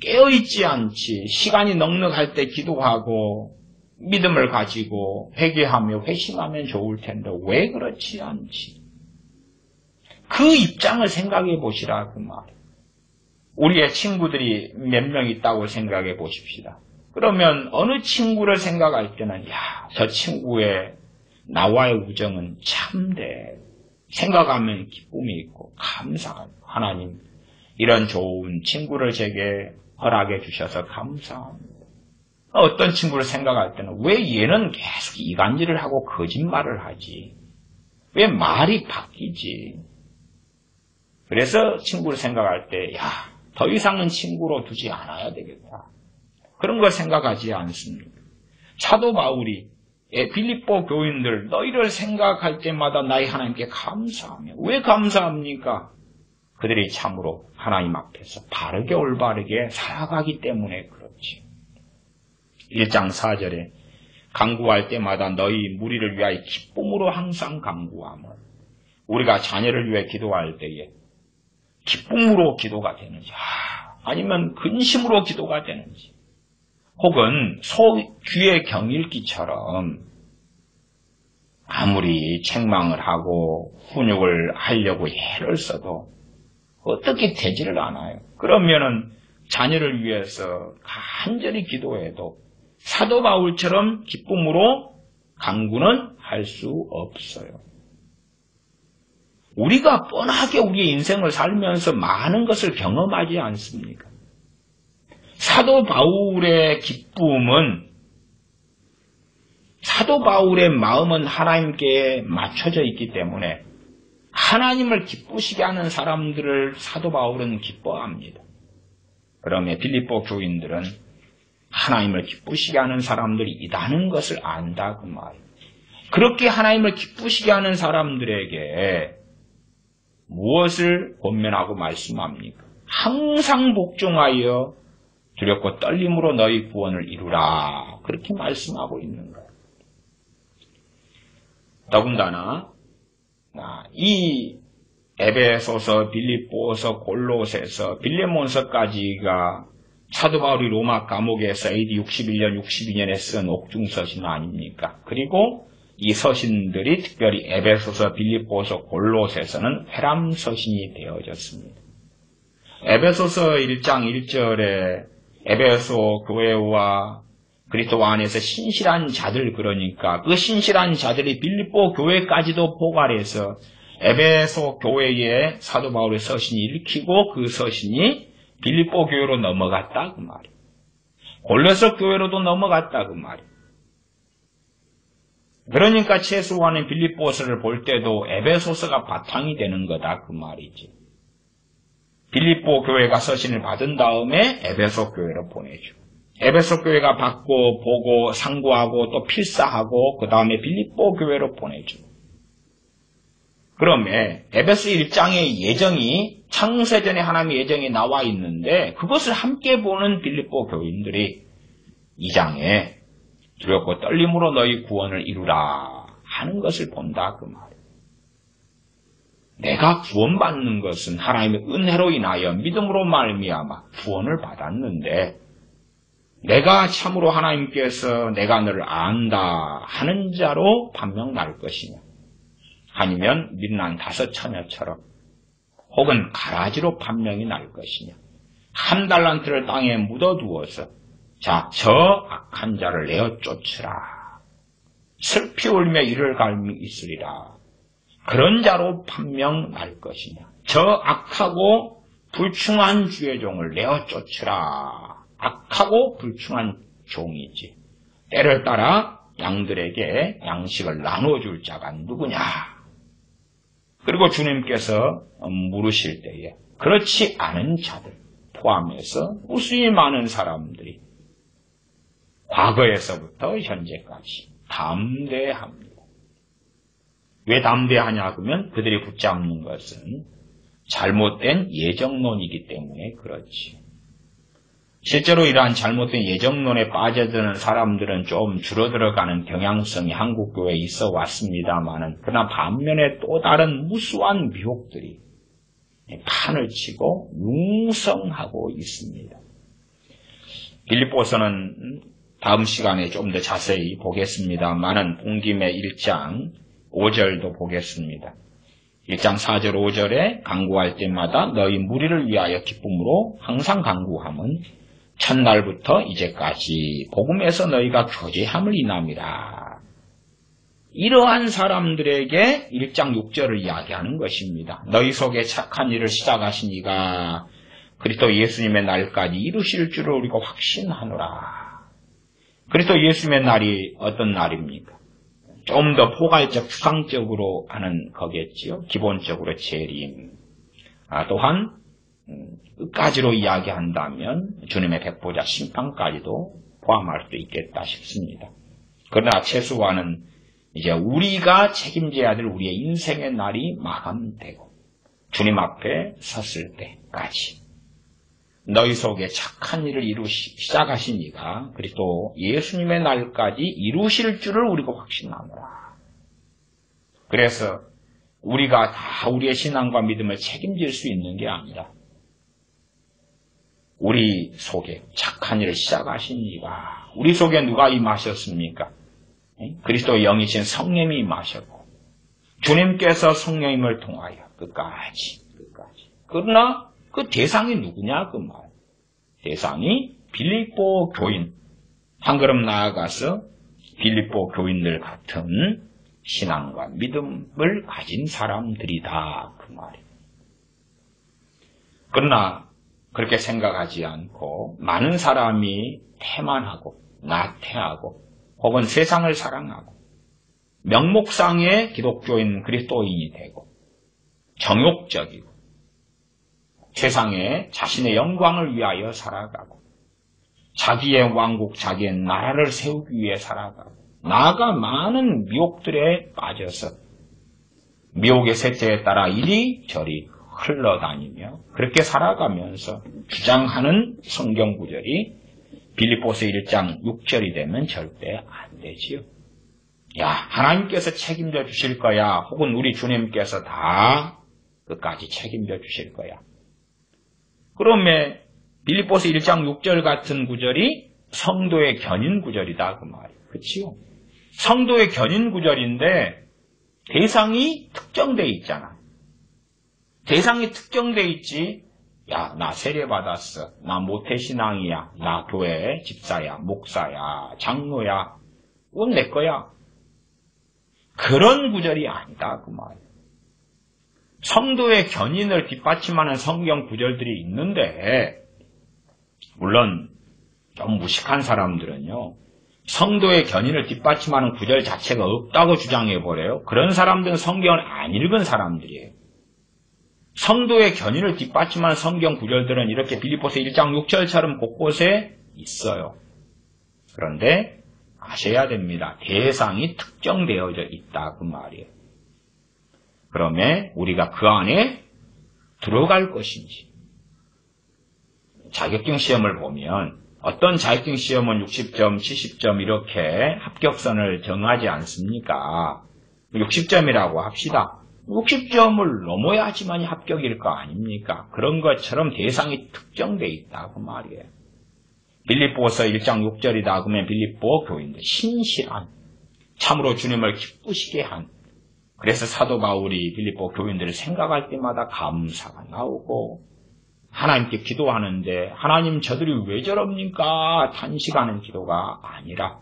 깨어있지 않지? 시간이 넉넉할 때 기도하고 믿음을 가지고 회개하며 회심하면 좋을 텐데 왜 그렇지 않지? 그 입장을 생각해 보시라 그 말이에요. 우리의 친구들이 몇 명 있다고 생각해 보십시다. 그러면 어느 친구를 생각할 때는 저 친구의 나와의 우정은 참돼. 생각하면 기쁨이 있고 감사하고 하나님 이런 좋은 친구를 제게 허락해 주셔서 감사합니다. 어떤 친구를 생각할 때는 왜 얘는 계속 이간질을 하고 거짓말을 하지? 왜 말이 바뀌지? 그래서 친구를 생각할 때, 더 이상은 친구로 두지 않아야 되겠다. 그런 걸 생각하지 않습니까? 사도 바울이 빌립보 교인들 너희를 생각할 때마다 나의 하나님께 감사하며, 왜 감사합니까? 그들이 참으로 하나님 앞에서 바르게 올바르게 살아가기 때문에 그렇지. 1장 4절에 간구할 때마다 너희 무리를 위하여 기쁨으로 항상 간구하며, 우리가 자녀를 위해 기도할 때에 기쁨으로 기도가 되는지, 아니면 근심으로 기도가 되는지, 혹은 귀의 경읽기처럼 아무리 책망을 하고 훈육을 하려고 애를 써도 어떻게 되지를 않아요. 그러면은 자녀를 위해서 간절히 기도해도 사도 바울처럼 기쁨으로 간구는 할 수 없어요. 우리가 뻔하게 우리의 인생을 살면서 많은 것을 경험하지 않습니까? 사도 바울의 기쁨은, 사도 바울의 마음은 하나님께 맞춰져 있기 때문에 하나님을 기쁘시게 하는 사람들을 사도 바울은 기뻐합니다. 그러면 빌립보 교인들은 하나님을 기쁘시게 하는 사람들이 있다는 것을 안다 그 말이에요. 그렇게 하나님을 기쁘시게 하는 사람들에게 무엇을 권면하고 말씀합니까? 항상 복종하여 두렵고 떨림으로 너희 구원을 이루라. 그렇게 말씀하고 있는 거예요. 더군다나 이 에베소서, 빌립보서, 골로새서, 빌레몬서까지가 사도 바울이 로마 감옥에서 AD 61년, 62년에 쓴 옥중서신 아닙니까? 그리고 이 서신들이 특별히 에베소서, 빌립보서, 골로새서는 회람서신이 되어졌습니다. 에베소서 1장 1절에 에베소 교회와 그리스도 안에서 신실한 자들, 그러니까 그 신실한 자들이 빌립보 교회까지도 포괄해서 에베소 교회에 사도 바울의 서신이 읽히고 그 서신이 빌립보 교회로 넘어갔다 그 말이에요. 골로새 교회로도 넘어갔다 그 말이에요. 그러니까 최소한의 빌립보서를 볼 때도 에베소서가 바탕이 되는 거다 그 말이지. 빌립보 교회가 서신을 받은 다음에 에베소 교회로 보내죠. 에베소 교회가 받고 보고 상고하고 또 필사하고 그 다음에 빌립보 교회로 보내죠. 그러면 에베소 1장의 예정이 창세전에 하나님의 예정이 나와 있는데 그것을 함께 보는 빌립보 교인들이 2장에 두렵고 떨림으로 너희 구원을 이루라 하는 것을 본다 그 말이에요. 내가 구원받는 것은 하나님의 은혜로 인하여 믿음으로 말미암아 구원을 받았는데 내가 참으로 하나님께서 내가 너를 안다 하는 자로 판명 날 것이냐, 아니면 민난 5처녀처럼 혹은 가라지로 판명이 날 것이냐, 한 달란트를 땅에 묻어두어서 자, 저 악한 자를 내어 쫓으라, 슬피 울며 이를 갈미 있으리라, 그런 자로 판명 날 것이냐, 저 악하고 불충한 주의 종을 내어 쫓으라. 악하고 불충한 종이지. 때를 따라 양들에게 양식을 나눠줄 자가 누구냐. 그리고 주님께서 물으실 때에 그렇지 않은 자들 포함해서 무수히 많은 사람들이 과거에서부터 현재까지 담대합니다. 왜 담대하냐 하면 그들이 붙잡는 것은 잘못된 예정론이기 때문에 그렇지. 실제로 이러한 잘못된 예정론에 빠져드는 사람들은 좀 줄어들어가는 경향성이 한국교회에 있어 왔습니다만은, 그러나 반면에 또 다른 무수한 미혹들이 판을 치고 융성하고 있습니다. 빌립보서는 다음 시간에 좀 더 자세히 보겠습니다만은 본김에 1장 5절도 보겠습니다. 1장 4절 5절에 간구할 때마다 너희 무리를 위하여 기쁨으로 항상 간구함은 첫날부터 이제까지 복음에서 너희가 교제함을 인함이라. 이러한 사람들에게 1장 6절을 이야기하는 것입니다. 너희 속에 착한 일을 시작하신 이가 그리스도 예수님의 날까지 이루실 줄을 우리가 확신하노라. 그리스도 예수님의 날이 어떤 날입니까? 좀 더 포괄적, 추상적으로 하는 거겠지요. 기본적으로 재림. 또한 끝까지로 이야기한다면 주님의 백보자 심판까지도 포함할 수 있겠다 싶습니다. 그러나 최소한은 이제 우리가 책임져야 될 우리의 인생의 날이 마감되고 주님 앞에 섰을 때까지 너희 속에 착한 일을 시작하신 이가 그리스도 예수님의 날까지 이루실 줄을 우리가 확신하노라. 그래서 우리가 다 우리의 신앙과 믿음을 책임질 수 있는 게 아니라 우리 속에 착한 일을 시작하신 이가 우리 속에 누가 임하셨습니까? 그리스도의 영이신 성령이 임하셨고 주님께서 성령님을 통하여 끝까지. 그러나 그 대상이 누구냐 그 말. 대상이 빌립보 교인. 한 걸음 나아가서 빌립보 교인들 같은 신앙과 믿음을 가진 사람들이다 그 말이에요. 그러나 그렇게 생각하지 않고 많은 사람이 태만하고 나태하고 혹은 세상을 사랑하고 명목상의 기독교인 그리스도인이 되고 정욕적이고 세상에 자신의 영광을 위하여 살아가고 자기의 왕국, 자기의 나라를 세우기 위해 살아가고 나아가 많은 미혹들에 빠져서 미혹의 셋째에 따라 이리저리 흘러다니며 그렇게 살아가면서 주장하는 성경 구절이 빌립보서 1장 6절이 되면 절대 안 되지요. 야, 하나님께서 책임져 주실 거야. 혹은 우리 주님께서 다 끝까지 책임져 주실 거야. 그러면 빌립보서 1장 6절 같은 구절이 성도의 견인 구절이다 그 말이에요. 그렇지요? 성도의 견인 구절인데 대상이 특정돼 있잖아. 대상이 특정돼 있지. 야, 나 세례 받았어. 나 모태신앙이야. 나 교회 집사야, 목사야, 장로야. 그건 내 거야. 그런 구절이 아니다 그 말이에요. 성도의 견인을 뒷받침하는 성경 구절들이 있는데 물론 좀 무식한 사람들은요. 성도의 견인을 뒷받침하는 구절 자체가 없다고 주장해버려요. 그런 사람들은 성경을 안 읽은 사람들이에요. 성도의 견인을 뒷받침하는 성경 구절들은 이렇게 빌립보서 1장 6절처럼 곳곳에 있어요. 그런데 아셔야 됩니다. 대상이 특정되어져 있다 그 말이에요. 그러면 우리가 그 안에 들어갈 것인지. 자격증 시험을 보면 어떤 자격증 시험은 60점, 70점 이렇게 합격선을 정하지 않습니까? 60점이라고 합시다. 60점을 넘어야지만이 합격일 거 아닙니까? 그런 것처럼 대상이 특정되어 있다고 말이에요. 빌립보서 1장 6절이다 그러면 빌립보 교인들 신실한 참으로 주님을 기쁘시게 한 그래서 사도 바울이 빌립보 교인들을 생각할 때마다 감사가 나오고 하나님께 기도하는데 하나님 저들이 왜 저럽니까? 탄식하는 기도가 아니라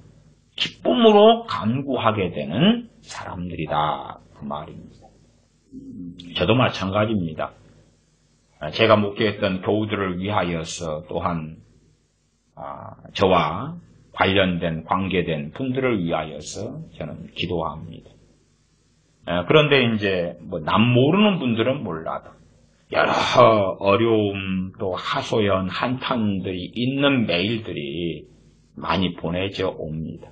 기쁨으로 간구하게 되는 사람들이다 그 말입니다. 저도 마찬가지입니다. 제가 목회했던 교우들을 위하여서 또한 저와 관련된 관계된 분들을 위하여서 저는 기도합니다. 그런데 이제 남 모르는 분들은 몰라도 여러 어려움 또 하소연 한탄들이 있는 메일들이 많이 보내져 옵니다.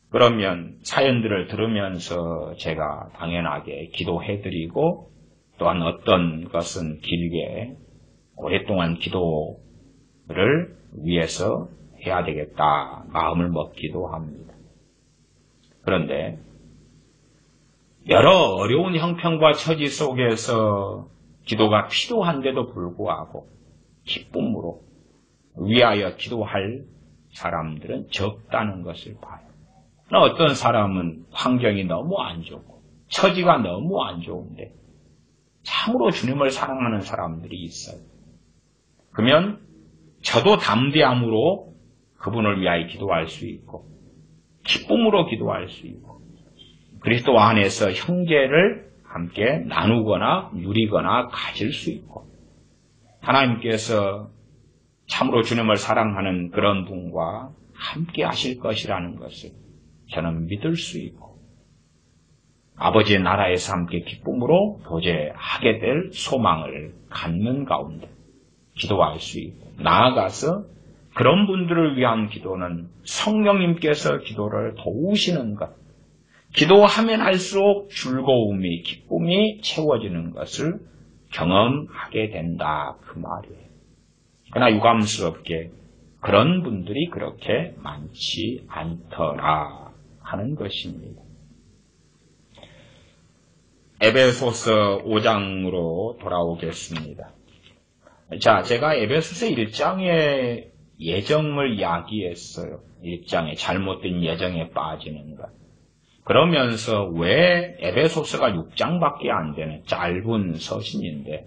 그러면 사연들을 들으면서 제가 당연하게 기도해드리고 또한 어떤 것은 길게 오랫동안 기도를 위해서 해야 되겠다 마음을 먹기도 합니다. 그런데 여러 어려운 형편과 처지 속에서 기도가 필요한데도 불구하고 기쁨으로 위하여 기도할 사람들은 적다는 것을 봐요. 어떤 사람은 환경이 너무 안 좋고 처지가 너무 안 좋은데 참으로 주님을 사랑하는 사람들이 있어요. 그러면 저도 담대함으로 그분을 위하여 기도할 수 있고 기쁨으로 기도할 수 있고 그리스도 안에서 형제를 함께 나누거나 누리거나 가질 수 있고 하나님께서 참으로 주님을 사랑하는 그런 분과 함께 하실 것이라는 것을 저는 믿을 수 있고 아버지의 나라에서 함께 기쁨으로 교제하게 될 소망을 갖는 가운데 기도할 수 있고, 나아가서 그런 분들을 위한 기도는 성령님께서 기도를 도우시는 것, 기도하면 할수록 즐거움이, 기쁨이 채워지는 것을 경험하게 된다, 그 말이에요. 그러나 유감스럽게 그런 분들이 그렇게 많지 않더라 하는 것입니다. 에베소서 5장으로 돌아오겠습니다. 자, 제가 에베소서 1장의 예정을 이야기했어요. 1장에 잘못된 예정에 빠지는 것. 그러면서 왜 에베소서가 6장밖에 안 되는 짧은 서신인데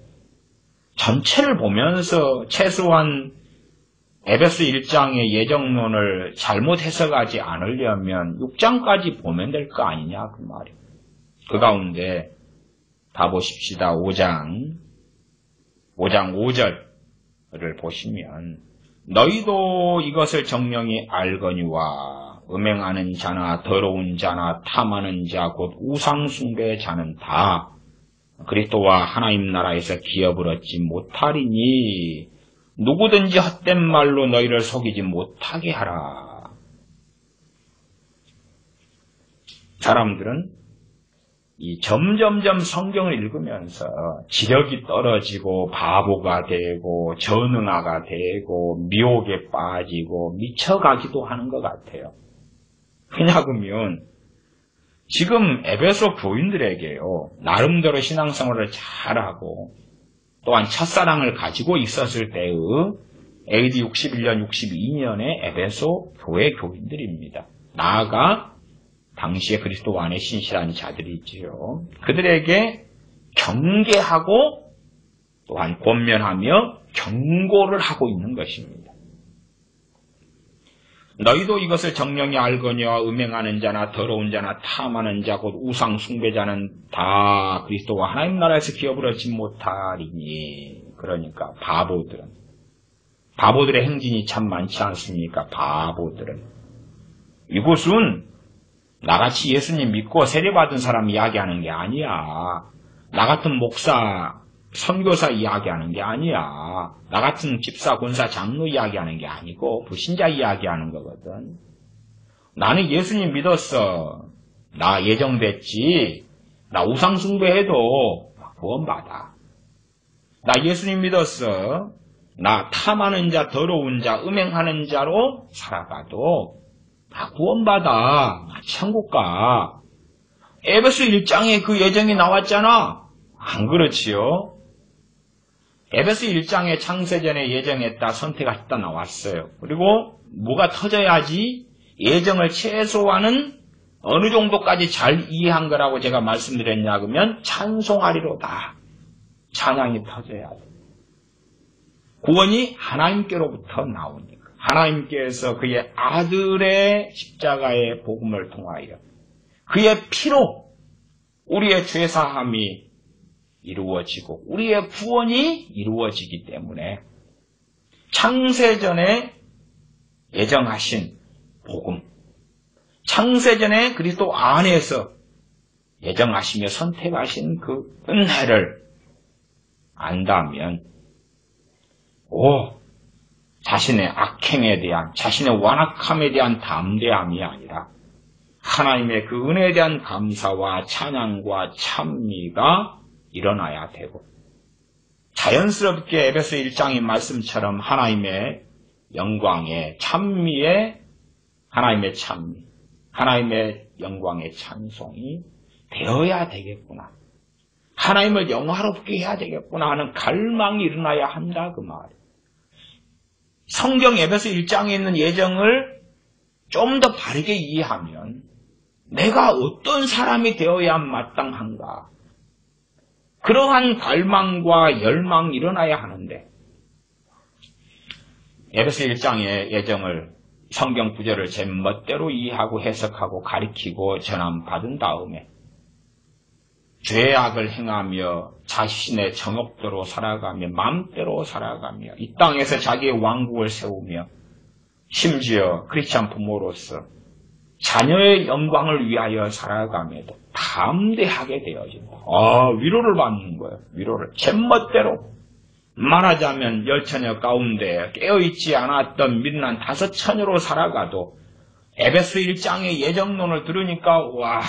전체를 보면서 최소한 에베소 1장의 예정론을 잘못 해석하지 않으려면 6장까지 보면 될 거 아니냐 그 말이에요. 그 가운데 봐보십시다. 5장 5절을 보시면 너희도 이것을 정령이 알거니와 음행하는 자나 더러운 자나 탐하는 자 곧 우상숭배의 자는 다 그리스도와 하나님 나라에서 기업을 얻지 못하리니 누구든지 헛된 말로 너희를 속이지 못하게 하라. 사람들은 이 점점점 성경을 읽으면서 지력이 떨어지고 바보가 되고 전응아가 되고 미혹에 빠지고 미쳐가기도 하는 것 같아요. 왜냐하면 지금 에베소 교인들에게요, 나름대로 신앙생활을 잘하고 또한 첫사랑을 가지고 있었을 때의 AD 61년, 62년의 에베소 교회 교인들입니다. 나아가 당시에 그리스도 안에 신실한 자들이지요. 그들에게 경계하고 또한 권면하며 경고를 하고 있는 것입니다. 너희도 이것을 정령이 알거니와 음행하는 자나 더러운 자나 탐하는 자 곧 우상 숭배자는 다 그리스도와 하나님 나라에서 기업을 얻지 못하리니. 그러니까 바보들의 행진이 참 많지 않습니까? 바보들은. 이곳은 나같이 예수님 믿고 세례받은 사람 이야기하는 게 아니야. 나 같은 목사, 선교사 이야기하는 게 아니야. 나 같은 집사, 권사, 장로 이야기하는 게 아니고 불신자 이야기하는 거거든. 나는 예수님 믿었어. 나 예정됐지. 나 우상숭배해도 구원받아. 나 예수님 믿었어. 나 탐하는 자, 더러운 자, 음행하는 자로 살아가도 다 구원받아. 천국 가. 에베소 1장에 그 예정이 나왔잖아. 안 그렇지요? 에베소 1장에 창세전에 예정했다, 선택했다 나왔어요. 그리고 뭐가 터져야지 예정을 최소화는 어느 정도까지 잘 이해한 거라고 제가 말씀드렸냐 그러면 찬송하리로다. 찬양이 터져야 돼. 구원이 하나님께로부터 나오니까. 하나님께서 그의 아들의 십자가의 복음을 통하여 그의 피로 우리의 죄사함이 이루어지고 우리의 구원이 이루어지기 때문에 창세전에 예정하신 복음, 창세전에 그리스도 안에서 예정하시며 선택하신 그 은혜를 안다면 자신의 악행에 대한, 자신의 완악함에 대한 담대함이 아니라 하나님의 그 은혜에 대한 감사와 찬양과 찬미가 일어나야 되고, 자연스럽게 에베소 1장의 말씀처럼 하나님의 영광의 찬미에 하나님의 찬미, 하나님의 영광의 찬송이 되어야 되겠구나. 하나님을 영화롭게 해야 되겠구나 하는 갈망이 일어나야 한다 그 말이에요. 성경 에베소 1장에 있는 예정을 좀 더 바르게 이해하면 내가 어떤 사람이 되어야 마땅한가, 그러한 갈망과 열망이 일어나야 하는데, 에베소 1장의 예정을 성경 구절을 제 멋대로 이해하고 해석하고 가리키고 전함받은 다음에 죄악을 행하며 자신의 정욕대로 살아가며 마음대로 살아가며 이 땅에서 자기의 왕국을 세우며 심지어 크리스찬 부모로서 자녀의 영광을 위하여 살아감에도 다 담대하게 되어진다. 위로를 받는 거예요. 위로를. 제멋대로. 말하자면 열처녀 가운데 깨어있지 않았던 미련한 5처녀로 살아가도 에베소 1장의 예정론을 들으니까 와,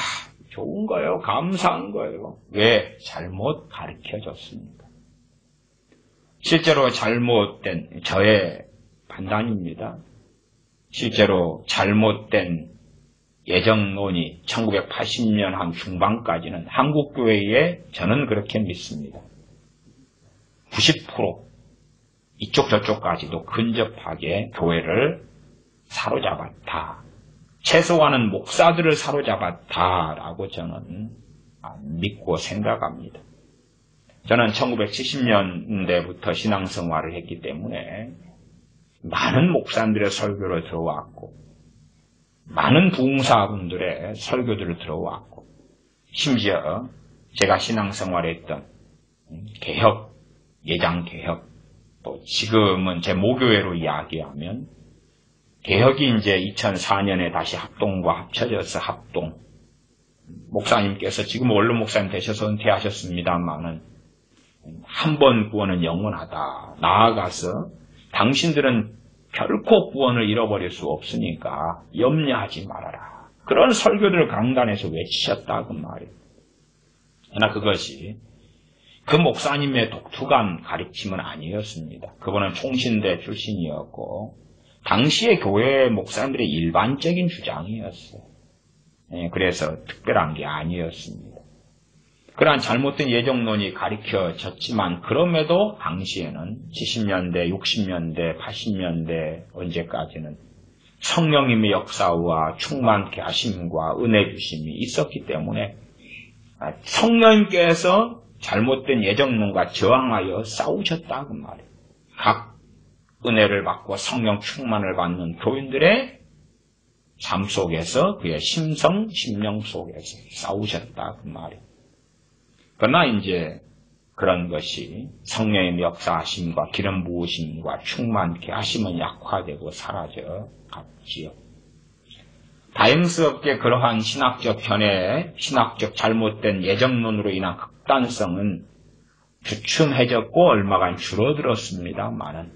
좋은 거예요. 감사한 거예요. 왜? 잘못 가르쳐줬습니다. 실제로 잘못된 저의 판단입니다. 실제로 잘못된 예정론이 1980년 한 중반까지는 한국교회에 저는 그렇게 믿습니다. 90% 이쪽 저쪽까지도 근접하게 교회를 사로잡았다. 최소한은 목사들을 사로잡았다라고 저는 믿고 생각합니다. 저는 1970년대부터 신앙생활을 했기 때문에 많은 목사님들의 설교를 들어왔고 많은 부흥사분들의 설교들을 들어왔고 심지어 제가 신앙생활했던 개혁, 예장개혁 또 지금은 제 모교회로 이야기하면 개혁이 이제 2004년에 다시 합동과 합쳐져서 합동. 목사님께서 지금 원로 목사님 되셔서 은퇴하셨습니다만은 한 번 구원은 영원하다. 나아가서 당신들은 결코 구원을 잃어버릴 수 없으니까 염려하지 말아라. 그런 설교들을 강단에서 외치셨다 그 말이에요. 그러나 그것이 그 목사님의 독특한 가르침은 아니었습니다. 그분은 총신대 출신이었고 당시의 교회 목사님들의 일반적인 주장이었어요. 그래서 특별한 게 아니었습니다. 그러한 잘못된 예정론이 가르쳐졌지만 그럼에도 당시에는 70년대, 60년대, 80년대 언제까지는 성령님의 역사와 충만케 하심과 은혜 주심이 있었기 때문에 성령님께서 잘못된 예정론과 저항하여 싸우셨다 그 말이에요. 각 은혜를 받고 성령 충만을 받는 교인들의 삶 속에서 그의 심성, 심령 속에서 싸우셨다 그 말이에요. 그러나 이제 그런 것이 성령의 역사하심과 기름 부으심과 충만케 하심은 약화되고 사라져 갔지요. 다행스럽게 그러한 신학적 견해, 신학적 잘못된 예정론으로 인한 극단성은 주춤해졌고 얼마간 줄어들었습니다만은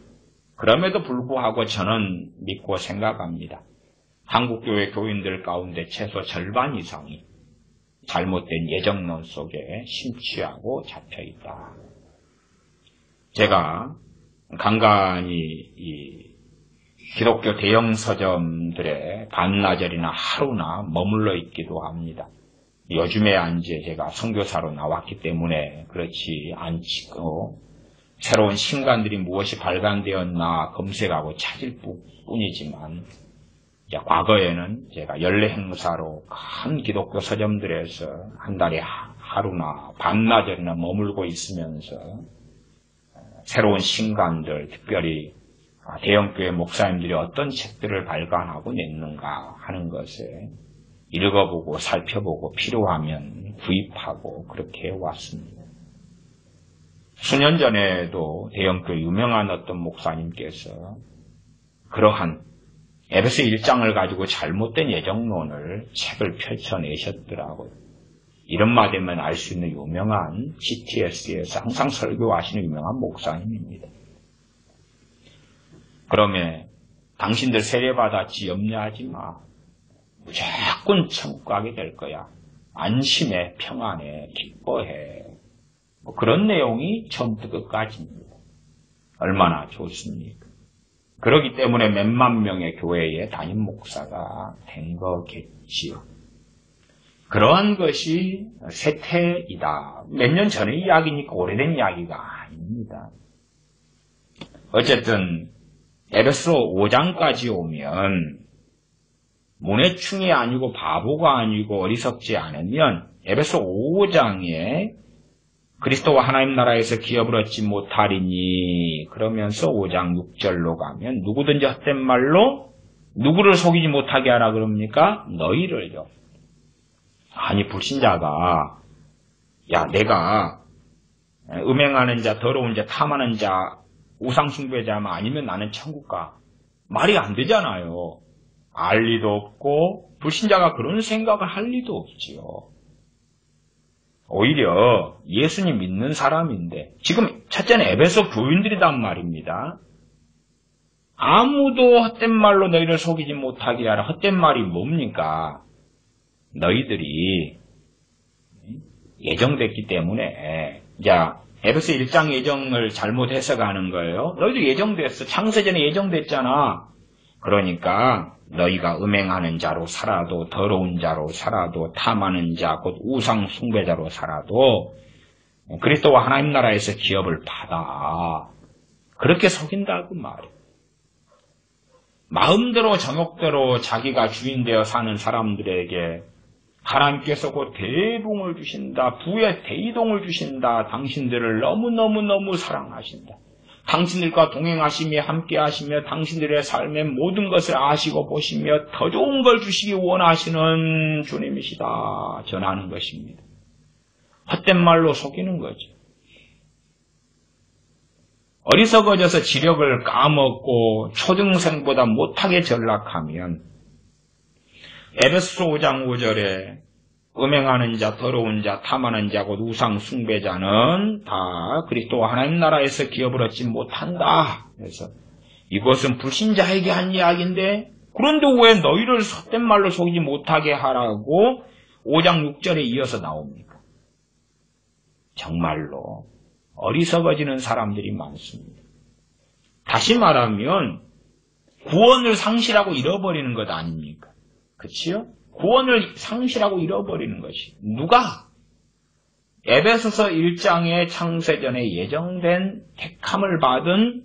그럼에도 불구하고 저는 믿고 생각합니다. 한국교회 교인들 가운데 최소 절반 이상이 잘못된 예정론 속에 심취하고 잡혀있다. 제가 간간히 이 기독교 대형 서점들의 반나절이나 하루나 머물러 있기도 합니다. 요즘에 이제 제가 선교사로 나왔기 때문에 그렇지 않고 새로운 신간들이 무엇이 발간되었나 검색하고 찾을 뿐이지만 과거에는 제가 연례 행사로 큰 기독교 서점들에서 한 달에 하루나 반나절이나 머물고 있으면서 새로운 신간들, 특별히 대형교회 목사님들이 어떤 책들을 발간하고 냈는가 하는 것에 읽어보고 살펴보고 필요하면 구입하고 그렇게 해왔습니다. 수년 전에도 대형교회 유명한 어떤 목사님께서 그러한 에베소 1장을 가지고 잘못된 예정론을 책을 펼쳐내셨더라고요. 이름만 되면 알 수 있는 유명한 GTS에서 항상 설교하시는 유명한 목사님입니다. 그러면 당신들 세례받았지 염려하지 마. 무조건 천국 가게 될 거야. 안심해, 평안해, 기뻐해. 그런 내용이 처음부터 끝까지입니다. 얼마나 좋습니까? 그렇기 때문에 몇만 명의 교회에 담임 목사가 된 거겠지요. 그러한 것이 세태이다. 몇 년 전의 이야기니까 오래된 이야기가 아닙니다. 어쨌든 에베소 5장까지 오면 문해충이 아니고 바보가 아니고 어리석지 않으면 에베소 5장에 그리스도와 하나님 나라에서 기업을 얻지 못하리니 그러면서 5장 6절로 가면 누구든지 헛된 말로 누구를 속이지 못하게 하라 그럽니까? 너희를요. 아니 불신자가 내가 음행하는 자, 더러운 자, 탐하는 자, 우상숭배자만 아니면 나는 천국 가. 말이 안 되잖아요. 알 리도 없고 불신자가 그런 생각을 할 리도 없지요. 오히려 예수님 믿는 사람인데, 지금 첫째는 에베소 교인들이란 말입니다. 아무도 헛된 말로 너희를 속이지 못하게 하라. 헛된 말이 뭡니까? 너희들이 예정됐기 때문에, 자, 에베소 1장 예정을 잘못 해석하는 거예요. 너희도 예정됐어. 창세전에 예정됐잖아. 그러니까 너희가 음행하는 자로 살아도, 더러운 자로 살아도, 탐하는 자, 곧 우상 숭배자로 살아도 그리스도와 하나님 나라에서 기업을 받아. 그렇게 속인다고 말이에요. 마음대로 정욕대로 자기가 주인 되어 사는 사람들에게 하나님께서 곧 대봉을 주신다. 부의 대이동을 주신다. 당신들을 너무너무너무 사랑하신다. 당신들과 동행하시며 함께하시며 당신들의 삶의 모든 것을 아시고 보시며 더 좋은 걸 주시기 원하시는 주님이시다. 전하는 것입니다. 헛된 말로 속이는 거죠. 어리석어져서 지력을 까먹고 초등생보다 못하게 전락하면 에베소 5장 5절에 음행하는 자, 더러운 자, 탐하는 자, 곧 우상 숭배자는 다 그리스도와 하나님 나라에서 기업을 얻지 못한다. 그래서 이것은 불신자에게 한 이야기인데, 그런데 왜 너희를 헛된 말로 속이지 못하게 하라고 5장 6절에 이어서 나옵니까? 정말로 어리석어지는 사람들이 많습니다. 다시 말하면 구원을 상실하고 잃어버리는 것 아닙니까? 그치요? 구원을 상실하고 잃어버리는 것이. 누가? 에베소서 1장의 창세전에 예정된 택함을 받은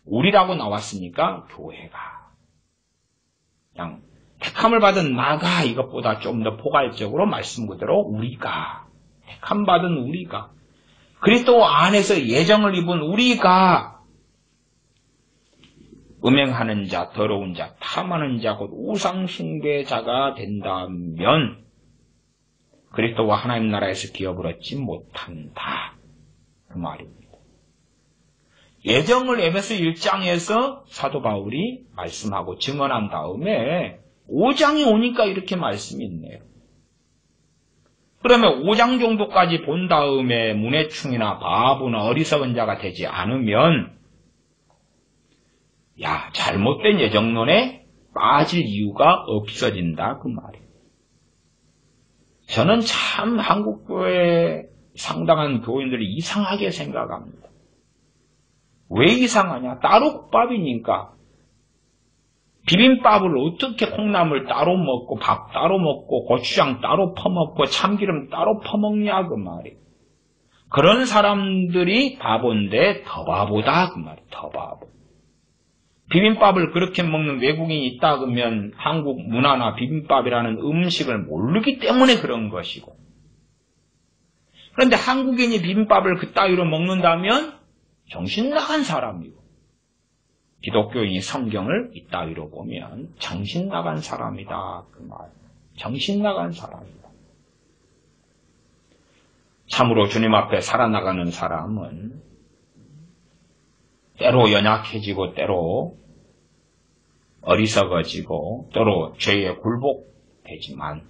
우리라고 나왔으니까 교회가. 그냥 택함을 받은 나가 이것보다 좀 더 포괄적으로 말씀 그대로 우리가. 택함 받은 우리가. 그리스도 안에서 예정을 입은 우리가 음행하는 자, 더러운 자, 탐하는 자, 곧 우상 숭배자가 된다면 그리스도와 하나님 나라에서 기업을 얻지 못한다. 그 말입니다. 예정을 에베소 1장에서 사도 바울이 말씀하고 증언한 다음에 5장이 오니까 이렇게 말씀이 있네요. 그러면 5장 정도까지 본 다음에 문해충이나 바보나 어리석은 자가 되지 않으면 잘못된 예정론에 빠질 이유가 없어진다 그 말이에요. 저는 참 한국교회 상당한 교인들이 이상하게 생각합니다. 왜 이상하냐? 따로 국밥이니까 비빔밥을 어떻게 콩나물 따로 먹고 밥 따로 먹고 고추장 따로 퍼먹고 참기름 따로 퍼먹냐 그 말이에요. 그런 사람들이 바보인데 더 바보다 그 말이에요. 더 바보. 비빔밥을 그렇게 먹는 외국인이 있다 그러면 한국 문화나 비빔밥이라는 음식을 모르기 때문에 그런 것이고, 그런데 한국인이 비빔밥을 그따위로 먹는다면 정신 나간 사람이고, 기독교인이 성경을 이따위로 보면 정신 나간 사람이다 그 말. 정신 나간 사람이다. 참으로 주님 앞에 살아나가는 사람은 때로 연약해지고 때로 어리석어지고 때로 죄에 굴복되지만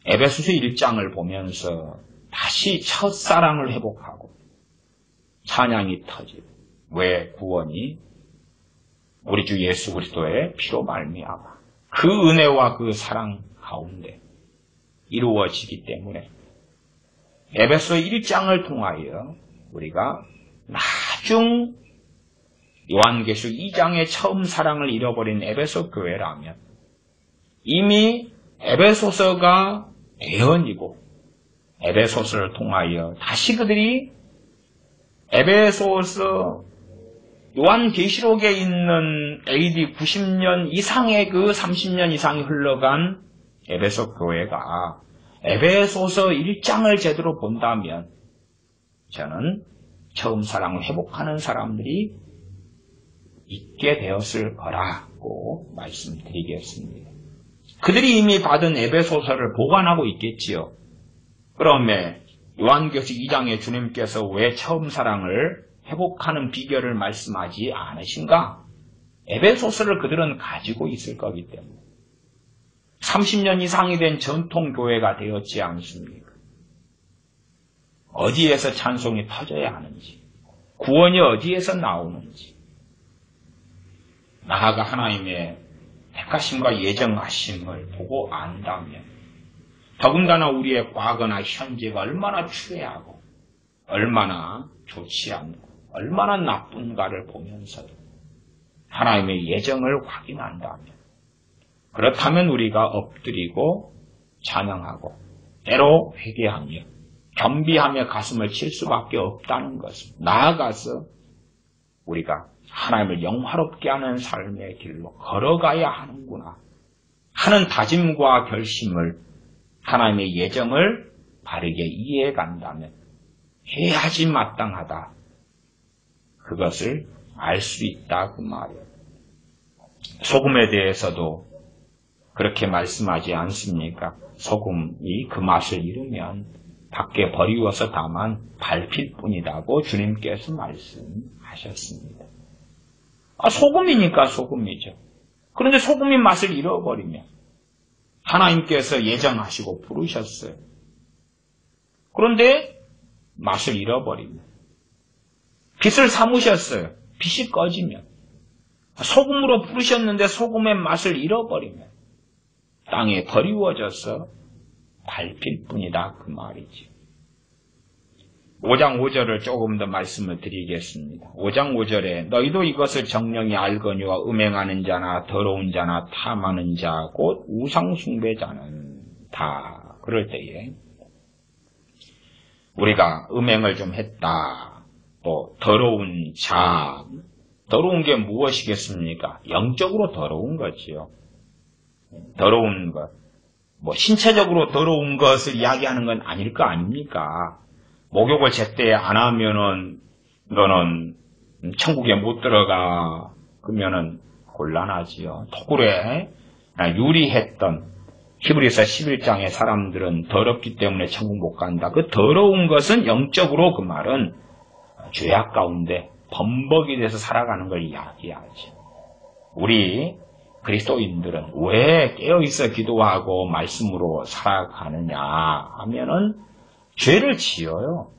에베소서 1장을 보면서 다시 첫사랑을 회복하고 찬양이 터지고, 왜? 구원이 우리 주 예수 그리스도의 피로 말미암아 그 은혜와 그 사랑 가운데 이루어지기 때문에 에베소 1장을 통하여 우리가 나중 요한계시록 2장의 처음 사랑을 잃어버린 에베소 교회라면 이미 에베소서가 대언이고, 에베소서를 통하여 다시 그들이 에베소서 요한계시록에 있는 AD 90년 이상의 그 30년 이상이 흘러간 에베소 교회가 에베소서 1장을 제대로 본다면 저는 처음 사랑을 회복하는 사람들이 있게 되었을 거라고 말씀드리겠습니다. 그들이 이미 받은 에베소서를 보관하고 있겠지요. 그러면 요한계시록 2장에 주님께서 왜 처음 사랑을 회복하는 비결을 말씀하지 않으신가? 에베소서를 그들은 가지고 있을 거기 때문에 30년 이상이 된 전통교회가 되었지 않습니까? 어디에서 찬송이 터져야 하는지, 구원이 어디에서 나오는지, 나아가 하나님의 택하심과 예정하심을 보고 안다면, 더군다나 우리의 과거나 현재가 얼마나 추해하고 얼마나 좋지 않고 얼마나 나쁜가를 보면서도 하나님의 예정을 확인한다면, 그렇다면 우리가 엎드리고 찬양하고 때로 회개하며 겸비하며 가슴을 칠 수밖에 없다는 것을, 나아가서 우리가 하나님을 영화롭게 하는 삶의 길로 걸어가야 하는구나 하는 다짐과 결심을, 하나님의 예정을 바르게 이해해 간다면 해야지 마땅하다, 그것을 알 수 있다 그 말이에요. 소금에 대해서도 그렇게 말씀하지 않습니까? 소금이 그 맛을 잃으면 밖에 버리워서 다만 밟힐 뿐이라고 주님께서 말씀하셨습니다. 소금이니까 소금이죠. 그런데 소금이 맛을 잃어버리면 하나님께서 예정하시고 부르셨어요. 그런데 맛을 잃어버리면, 빛을 삼으셨어요. 빛이 꺼지면, 소금으로 부르셨는데 소금의 맛을 잃어버리면 땅에 버리워져서 밟힐 뿐이다 그 말이지. 5장 5절을 조금 더 말씀을 드리겠습니다. 5장 5절에 너희도 이것을 정령이 알거니와 음행하는 자나 더러운 자나 탐하는 자 곧 우상 숭배자는 다. 그럴 때에 우리가 음행을 좀 했다, 또 더러운 자, 더러운 게 무엇이겠습니까? 영적으로 더러운 거지요. 더러운 것, 신체적으로 더러운 것을 이야기하는 건 아닐 거 아닙니까? 목욕을 제때 안 하면은 너는 천국에 못 들어가. 그러면은 곤란하지요. 토굴에 유리했던 히브리서 11장의 사람들은 더럽기 때문에 천국 못 간다. 그 더러운 것은 영적으로, 그 말은 죄악 가운데 범벅이 돼서 살아가는 걸 이야기하죠. 우리 그리스도인들은 왜 깨어있어 기도하고 말씀으로 살아가느냐 하면은 죄를 지어요.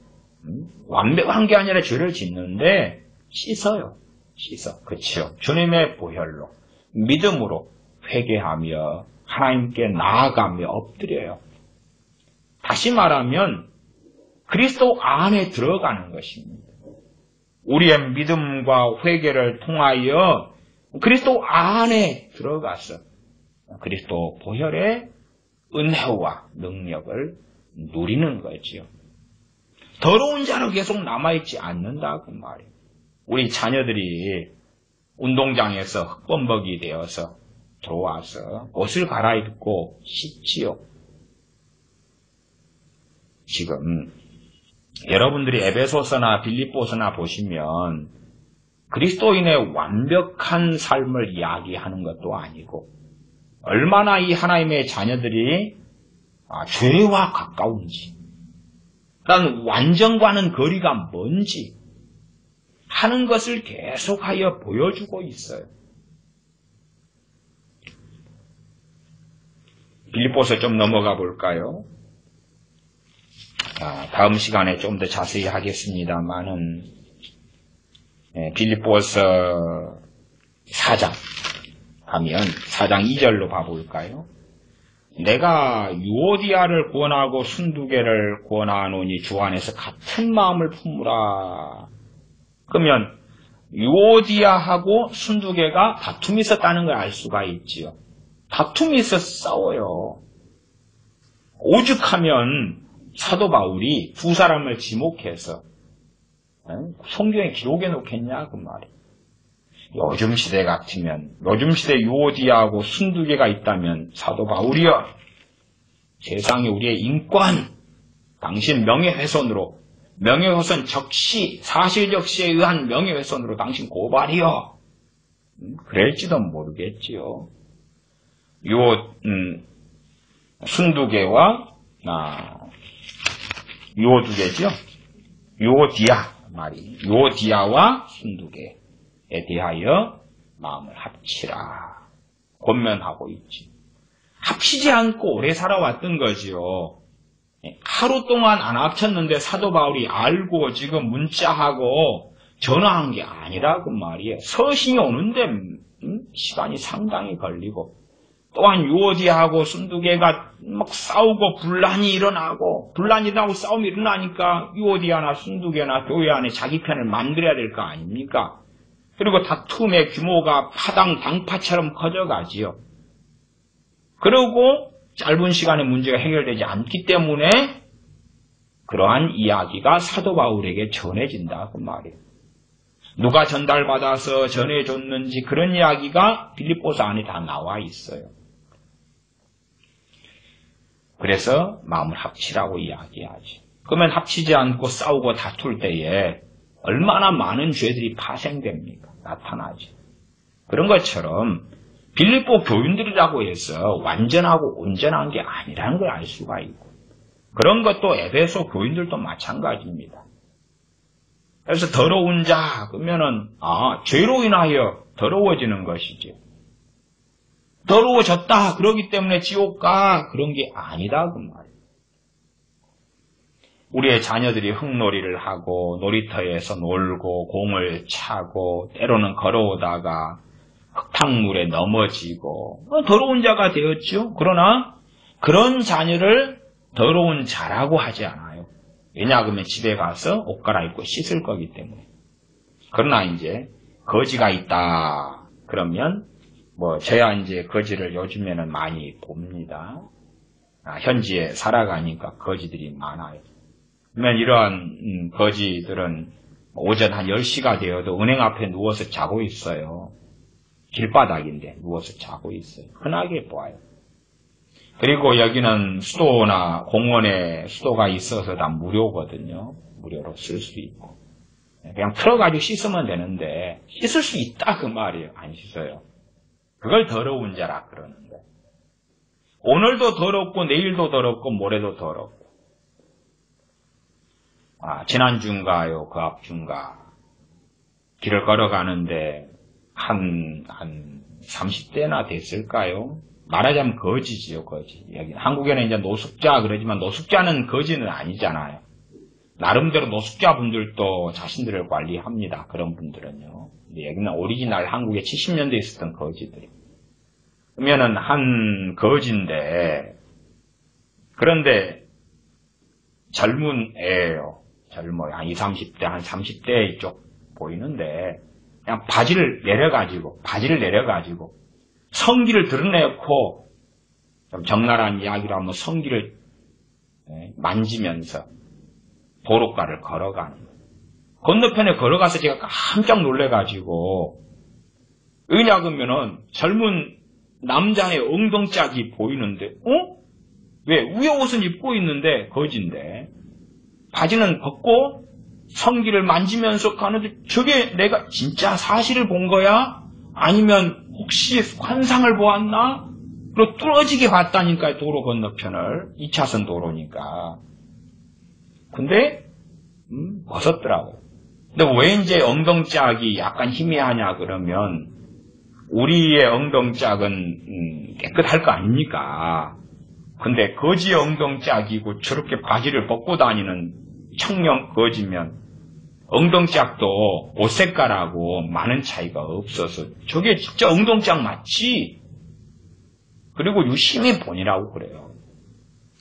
완벽한 게 아니라 죄를 짓는데 씻어요. 그렇죠. 주님의 보혈로, 믿음으로 회개하며 하나님께 나아가며 엎드려요. 다시 말하면 그리스도 안에 들어가는 것입니다. 우리의 믿음과 회개를 통하여 그리스도 안에 들어가서 그리스도 보혈의 은혜와 능력을 누리는 거지요. 더러운 자로 계속 남아있지 않는다 그 말이에요. 우리 자녀들이 운동장에서 흙범벅이 되어서 들어와서 옷을 갈아입고 씻지요. 지금 여러분들이 에베소서나 빌립보서나 보시면 그리스도인의 완벽한 삶을 이야기하는 것도 아니고, 얼마나 이 하나님의 자녀들이 죄와 가까운지, 그러니까 완전과는 거리가 뭔지 하는 것을 계속하여 보여주고 있어요. 빌립보서 좀 넘어가 볼까요? 다음 시간에 좀 더 자세히 하겠습니다만은, 빌립보서 4장 하면 4장 2절로 봐볼까요? 내가 유오디아를 구원하고 순두개를 구원하노니 주 안에서 같은 마음을 품으라. 그러면 유오디아하고 순두개가 다툼이 있었다는 걸 알 수가 있지요. 다툼이 있어서 싸워요. 오죽하면 사도 바울이 두 사람을 지목해서 성경에 기록해 놓겠냐 그 말이에요. 요즘 시대 같으면, 요즘 시대 유오디아하고 순두개가 있다면 사도 바울이여, 세상에 우리의 인권, 당신 명예훼손으로, 명예훼손 적시, 사실적시에 의한 명예훼손으로 당신 고발이여, 그럴지도 모르겠지요. 순두개와 유오두개죠. 유오디아 말이, 유오디아와 순두개에 대하여 마음을 합치라 권면하고 있지. 합치지 않고 오래 살아왔던 거지요. 하루 동안 안 합쳤는데 사도 바울이 알고 지금 문자하고 전화한 게 아니라고 말이에요. 서신이 오는데 시간이 상당히 걸리고, 또한 유오디아하고 순두개가 막 싸우고 분란이 일어나고 싸움이 일어나니까 유오디아나 순두개나 교회 안에 자기 편을 만들어야 될 거 아닙니까? 그리고 다툼의 규모가 파당 당파처럼 커져가지요. 그리고 짧은 시간에 문제가 해결되지 않기 때문에 그러한 이야기가 사도 바울에게 전해진다 그 말이에요. 누가 전달받아서 전해줬는지 그런 이야기가 빌립보서 안에 다 나와 있어요. 그래서 마음을 합치라고 이야기하지. 그러면 합치지 않고 싸우고 다툴 때에 얼마나 많은 죄들이 파생됩니까? 나타나지. 그런 것처럼 빌립보 교인들이라고 해서 완전하고 온전한 게 아니라는 걸 알 수가 있고, 그런 것도 에베소 교인들도 마찬가지입니다. 그래서 더러운 자 그러면은 죄로 인하여 더러워지는 것이지. 더러워졌다 그러기 때문에 지옥 가 그런 게 아니다 그 말이에요. 우리의 자녀들이 흙놀이를 하고 놀이터에서 놀고 공을 차고 때로는 걸어오다가 흙탕물에 넘어지고 더러운 자가 되었죠. 그러나 그런 자녀를 더러운 자라고 하지 않아요. 왜냐하면 집에 가서 옷 갈아입고 씻을 거기 때문에. 그러나 이제 거지가 있다 그러면 저야 이제 거지를 요즘에는 많이 봅니다. 현지에 살아가니까 거지들이 많아요. 그러면 이러한 거지들은 오전 한 10시가 되어도 은행 앞에 누워서 자고 있어요. 길바닥인데 누워서 자고 있어요. 흔하게 보아요. 그리고 여기는 수도나 공원에 수도가 있어서 다 무료거든요. 무료로 쓸 수 있고. 그냥 틀어가지고 씻으면 되는데 씻을 수 있다 그 말이에요. 안 씻어요. 그걸 더러운 자라 그러는데, 오늘도 더럽고 내일도 더럽고 모레도 더럽고, 지난주인가요 그 앞주인가 길을 걸어가는데 한 30대나 됐을까요? 말하자면 거지지요, 거지. 여기 한국에는 이제 노숙자 그러지만 노숙자는 거지는 아니잖아요. 나름대로 노숙자분들도 자신들을 관리합니다. 그런 분들은요. 근데 여기는 오리지널 한국에 70년대에 있었던 거지들이. 그러면은 한 거지인데, 그런데 젊은 애예요. 젊어요. 한 20, 30대, 한 30대 쪽 보이는데, 그냥 바지를 내려가지고, 성기를 드러내고, 좀 적나라한 이야기로 하면 성기를 만지면서 도로가를 걸어가는 거예요. 건너편에 걸어가서 제가 깜짝 놀래가지고, 왜냐 그러면은 젊은 남자의 엉덩짝이 보이는데, 왜? 위에 옷은 입고 있는데, 거지인데, 바지는 벗고 성기를 만지면서 가는데, 저게 내가 진짜 사실을 본 거야? 아니면 혹시 환상을 보았나? 그리고 뚫어지게 봤다니까요, 도로 건너편을. 2차선 도로니까. 근데, 벗었더라고요. 근데 왜 이제 엉덩짝이 약간 희미하냐 그러면, 우리의 엉덩짝은 깨끗할 거 아닙니까? 근데 거지 엉덩짝이고 저렇게 바지를 벗고 다니는 청년 거지면 엉덩짝도 옷 색깔하고 많은 차이가 없어서 저게 진짜 엉덩짝 맞지? 그리고 유심히 보니라고 그래요.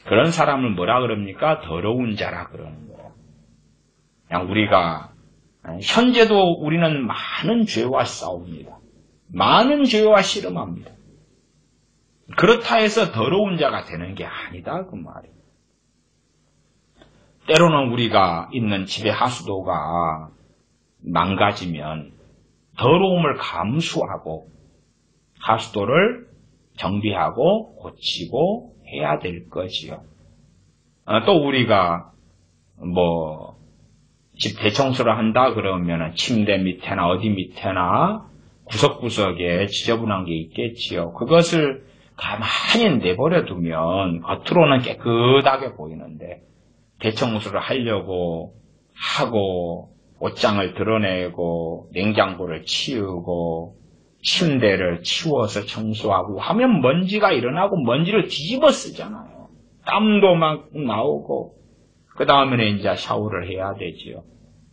그런 사람을 뭐라 그럽니까? 더러운 자라 그러는 거예요. 그냥 우리가 현재도 우리는 많은 죄와 싸웁니다. 많은 죄와 씨름합니다. 그렇다 해서 더러운 자가 되는 게 아니다 그 말이에요. 때로는 우리가 있는 집의 하수도가 망가지면 더러움을 감수하고 하수도를 정비하고 고치고 해야 될 거지요. 또 우리가 집 대청소를 한다 그러면 침대 밑에나 어디 밑에나 구석구석에 지저분한 게 있겠지요. 그것을 가만히 내버려 두면 겉으로는 깨끗하게 보이는데 대청소를 하려고 하고 옷장을 드러내고 냉장고를 치우고 침대를 치워서 청소하고 하면 먼지가 일어나고 먼지를 뒤집어 쓰잖아요. 땀도 막 나오고 그 다음에는 이제 샤워를 해야 되지요.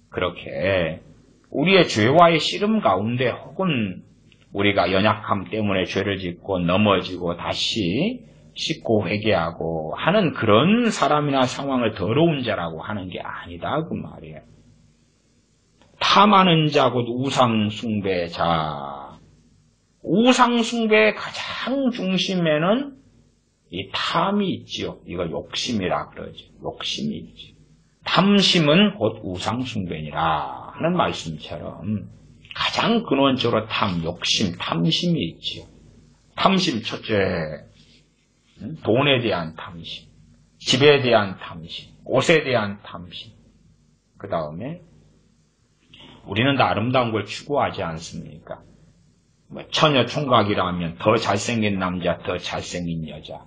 그렇게 우리의 죄와의 씨름 가운데 혹은 우리가 연약함 때문에 죄를 짓고 넘어지고 다시 씻고 회개하고 하는 그런 사람이나 상황을 더러운 자라고 하는 게 아니다 그 말이에요. 탐하는 자 곧 우상숭배자. 우상숭배의 가장 중심에는 이 탐이 있지요. 이거 욕심이라 그러죠. 욕심이 있지. 탐심은 곧 우상숭배니라 하는 말씀처럼 가장 근원적으로 욕심, 탐심이 있지요. 탐심 첫째, 돈에 대한 탐심, 집에 대한 탐심, 옷에 대한 탐심. 그 다음에 우리는 다 아름다운 걸 추구하지 않습니까? 처녀 총각이라면 더 잘생긴 남자, 더 잘생긴 여자.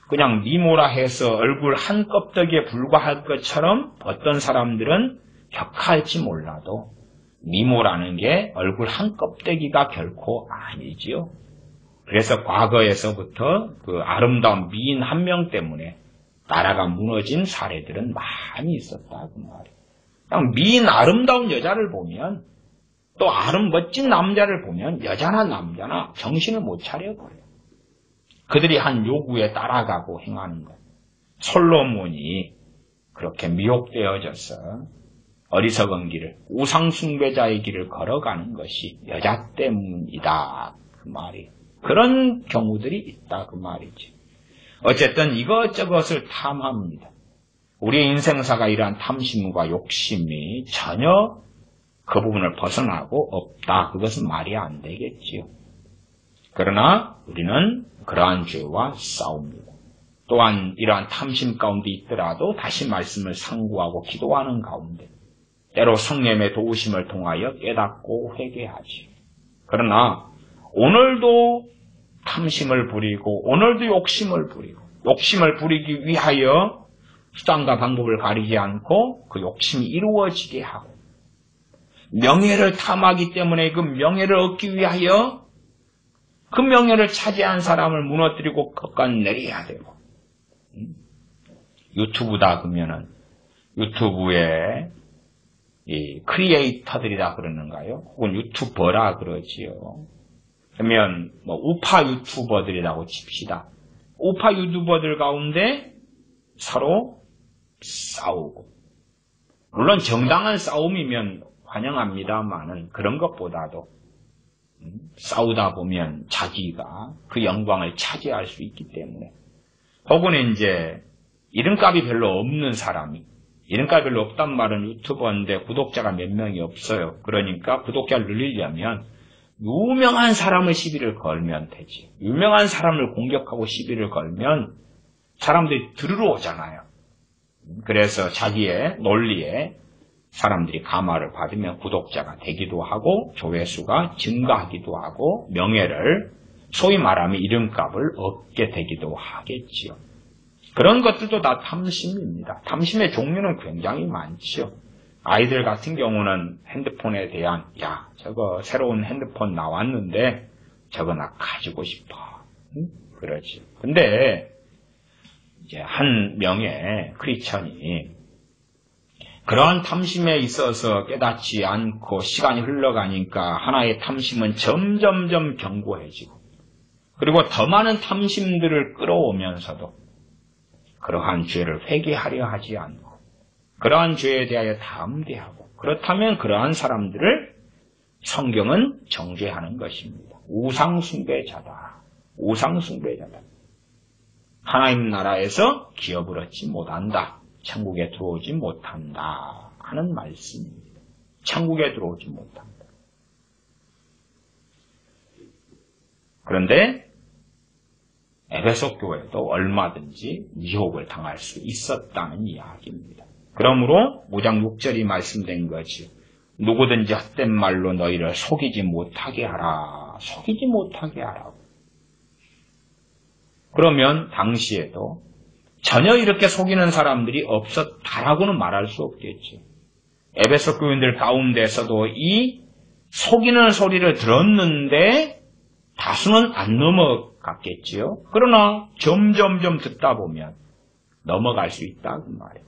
그냥 미모라 해서 얼굴 한 껍데기에 불과할 것처럼 어떤 사람들은 격할지 몰라도 미모라는 게 얼굴 한 껍데기가 결코 아니지요. 그래서 과거에서부터 그 아름다운 미인 한 명 때문에 나라가 무너진 사례들은 많이 있었다 그 말이에요. 그냥 미인 아름다운 여자를 보면 또 멋진 남자를 보면 여자나 남자나 정신을 못 차려버려요. 그들이 한 요구에 따라가고 행하는 것. 솔로몬이 그렇게 미혹되어져서 어리석은 길을, 우상숭배자의 길을 걸어가는 것이 여자 때문이다 그 말이에요. 그런 경우들이 있다 그 말이지. 어쨌든 이것저것을 탐합니다. 우리의 인생사가 이러한 탐심과 욕심이 전혀 그 부분을 벗어나고 없다. 그것은 말이 안 되겠지요. 그러나 우리는 그러한 죄와 싸웁니다. 또한 이러한 탐심 가운데 있더라도 다시 말씀을 상고하고 기도하는 가운데 때로 성령의 도우심을 통하여 깨닫고 회개하지. 그러나 오늘도 탐심을 부리고 오늘도 욕심을 부리기 위하여 수단과 방법을 가리지 않고 그 욕심이 이루어지게 하고 명예를 탐하기 때문에 그 명예를 얻기 위하여 그 명예를 차지한 사람을 무너뜨리고 꺾어내려야 되고 유튜브다 그러면은 유튜브에 이 크리에이터들이라 그러는가요? 혹은 유튜버라 그러지요. 그러면 뭐 우파 유튜버들이라고 칩시다. 우파 유튜버들 가운데 서로 싸우고 물론 정당한 싸움이면 환영합니다만은 그런 것보다도 싸우다 보면 자기가 그 영광을 차지할 수 있기 때문에 혹은 이제 이름값이 별로 없는 사람이 이름값이 별로 없단 말은 유튜버인데 구독자가 몇 명이 없어요. 그러니까 구독자를 늘리려면 유명한 사람을 시비를 걸면 되지. 유명한 사람을 공격하고 시비를 걸면 사람들이 들으러 오잖아요. 그래서 자기의 논리에 사람들이 감화를 받으면 구독자가 되기도 하고 조회수가 증가하기도 하고 명예를 소위 말하면 이름값을 얻게 되기도 하겠지요. 그런 것들도 다 탐심입니다. 탐심의 종류는 굉장히 많지요. 아이들 같은 경우는 핸드폰에 대한 저거 새로운 핸드폰 나왔는데 저거 나 가지고 싶어. 그러지. 근데 이제 한 명의 크리스천이 그러한 탐심에 있어서 깨닫지 않고 시간이 흘러가니까 하나의 탐심은 점점점 견고해지고 그리고 더 많은 탐심들을 끌어오면서도 그러한 죄를 회개하려 하지 않고 그러한 죄에 대하여 담대하고 그렇다면 그러한 사람들을 성경은 정죄하는 것입니다. 우상숭배자다. 우상숭배자다. 하나님 나라에서 기업을 얻지 못한다. 천국에 들어오지 못한다 하는 말씀입니다. 천국에 들어오지 못한다. 그런데 에베소 교회도 얼마든지 미혹을 당할 수 있었다는 이야기입니다. 그러므로 5장 6절이 말씀된 거지. 누구든지 헛된 말로 너희를 속이지 못하게 하라. 속이지 못하게 하라고. 그러면 당시에도 전혀 이렇게 속이는 사람들이 없었다라고는 말할 수 없겠죠. 에베소 교인들 가운데서도 이 속이는 소리를 들었는데 다수는 안 같겠지요. 그러나 점점점 듣다 보면 넘어갈 수 있다 그 말이에요.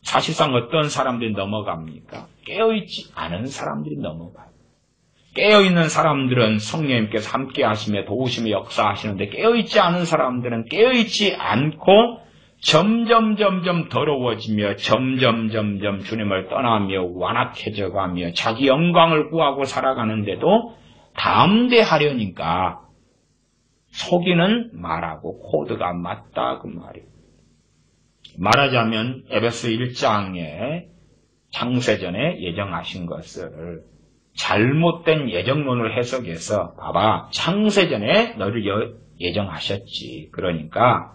사실상 어떤 사람들이 넘어갑니까? 깨어있지 않은 사람들이 넘어가요. 깨어있는 사람들은 성령님께서 함께 하시며 도우시며 역사하시는데 깨어있지 않은 사람들은 깨어있지 않고 점점 더러워지며 점점 주님을 떠나며 완악해져가며 자기 영광을 구하고 살아가는데도 담대하려니까 속이는 말하고 코드가 맞다 그 말이에요. 말하자면 에베소 1장에 창세전에 예정하신 것을 잘못된 예정론을 해석해서 봐봐 창세전에 너를 예정하셨지. 그러니까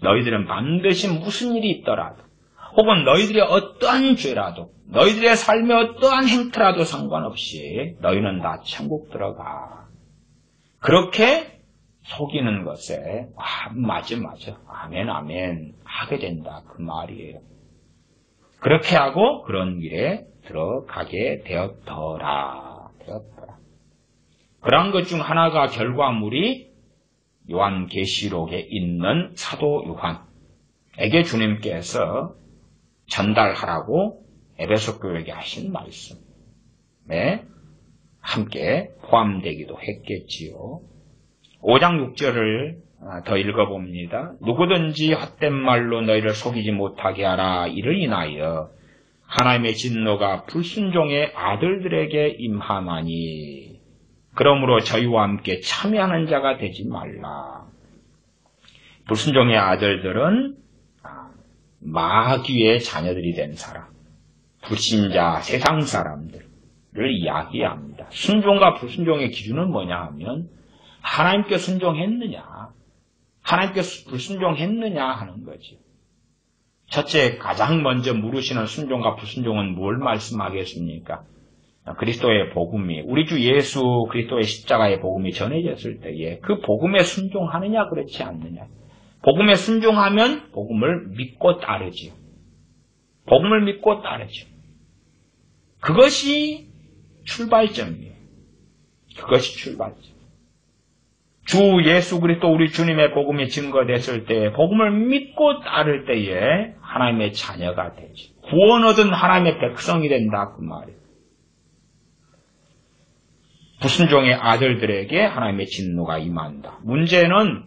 너희들은 반드시 무슨 일이 있더라도 혹은 너희들의 어떠한 죄라도 너희들의 삶의 어떠한 행태라도 상관없이 너희는 다 천국 들어가. 그렇게 속이는 것에 맞아 아멘 하게 된다 그 말이에요. 그렇게 하고 그런 길에 들어가게 되었더라. 그런 것 중 하나가 결과물이 요한계시록에 있는 사도 요한에게 주님께서 전달하라고 에베소 교회에게 하신 말씀에 함께 포함되기도 했겠지요. 5장 6절을 더 읽어봅니다. 누구든지 헛된 말로 너희를 속이지 못하게 하라. 이를 인하여 하나님의 진노가 불순종의 아들들에게 임하나니 그러므로 저희와 함께 참여하는 자가 되지 말라. 불순종의 아들들은 마귀의 자녀들이 된 사람, 불신자, 세상 사람들을 이야기합니다. 순종과 불순종의 기준은 뭐냐 하면 하나님께 순종했느냐, 하나님께 불순종했느냐 하는 거지. 첫째, 가장 먼저 물으시는 순종과 불순종은 뭘 말씀하겠습니까? 그리스도의 복음이, 우리 주 예수 그리스도의 십자가의 복음이 전해졌을 때에 그 복음에 순종하느냐 그렇지 않느냐. 복음에 순종하면 복음을 믿고 따르지요. 복음을 믿고 따르죠. 그것이 출발점이에요. 그것이 출발점. 주 예수 그리스도 우리 주님의 복음이 증거됐을 때 복음을 믿고 따를 때에 하나님의 자녀가 되지. 구원 얻은 하나님의 백성이 된다 그 말이에요. 불순종의 아들들에게 하나님의 진노가 임한다. 문제는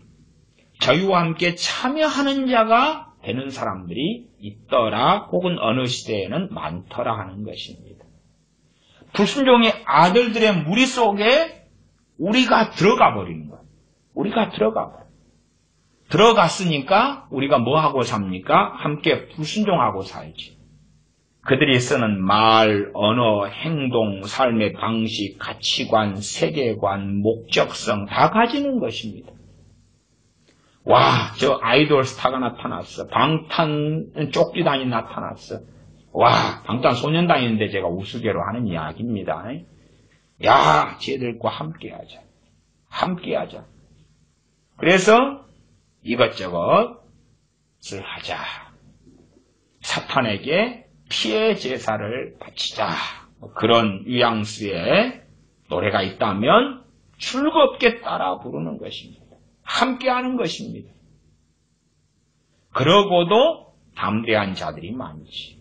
저희와 함께 참여하는 자가 되는 사람들이 있더라 혹은 어느 시대에는 많더라 하는 것입니다. 불순종의 아들들의 무리 속에 우리가 들어가 버리는 거예요. 우리가 들어갔으니까 우리가 뭐 하고 삽니까? 함께 불순종하고 살지. 그들이 쓰는 말, 언어, 행동, 삶의 방식, 가치관, 세계관, 목적성 다 가지는 것입니다. 와, 저 아이돌 스타가 나타났어. 방탄 쪽지단이 나타났어. 와, 방탄소년단인데 제가 우스개로 하는 이야기입니다. 야, 쟤들과 함께하자. 그래서 이것저것을 하자. 사탄에게 피해 제사를 바치자. 그런 뉘앙스의 노래가 있다면 즐겁게 따라 부르는 것입니다. 함께하는 것입니다. 그러고도 담대한 자들이 많지.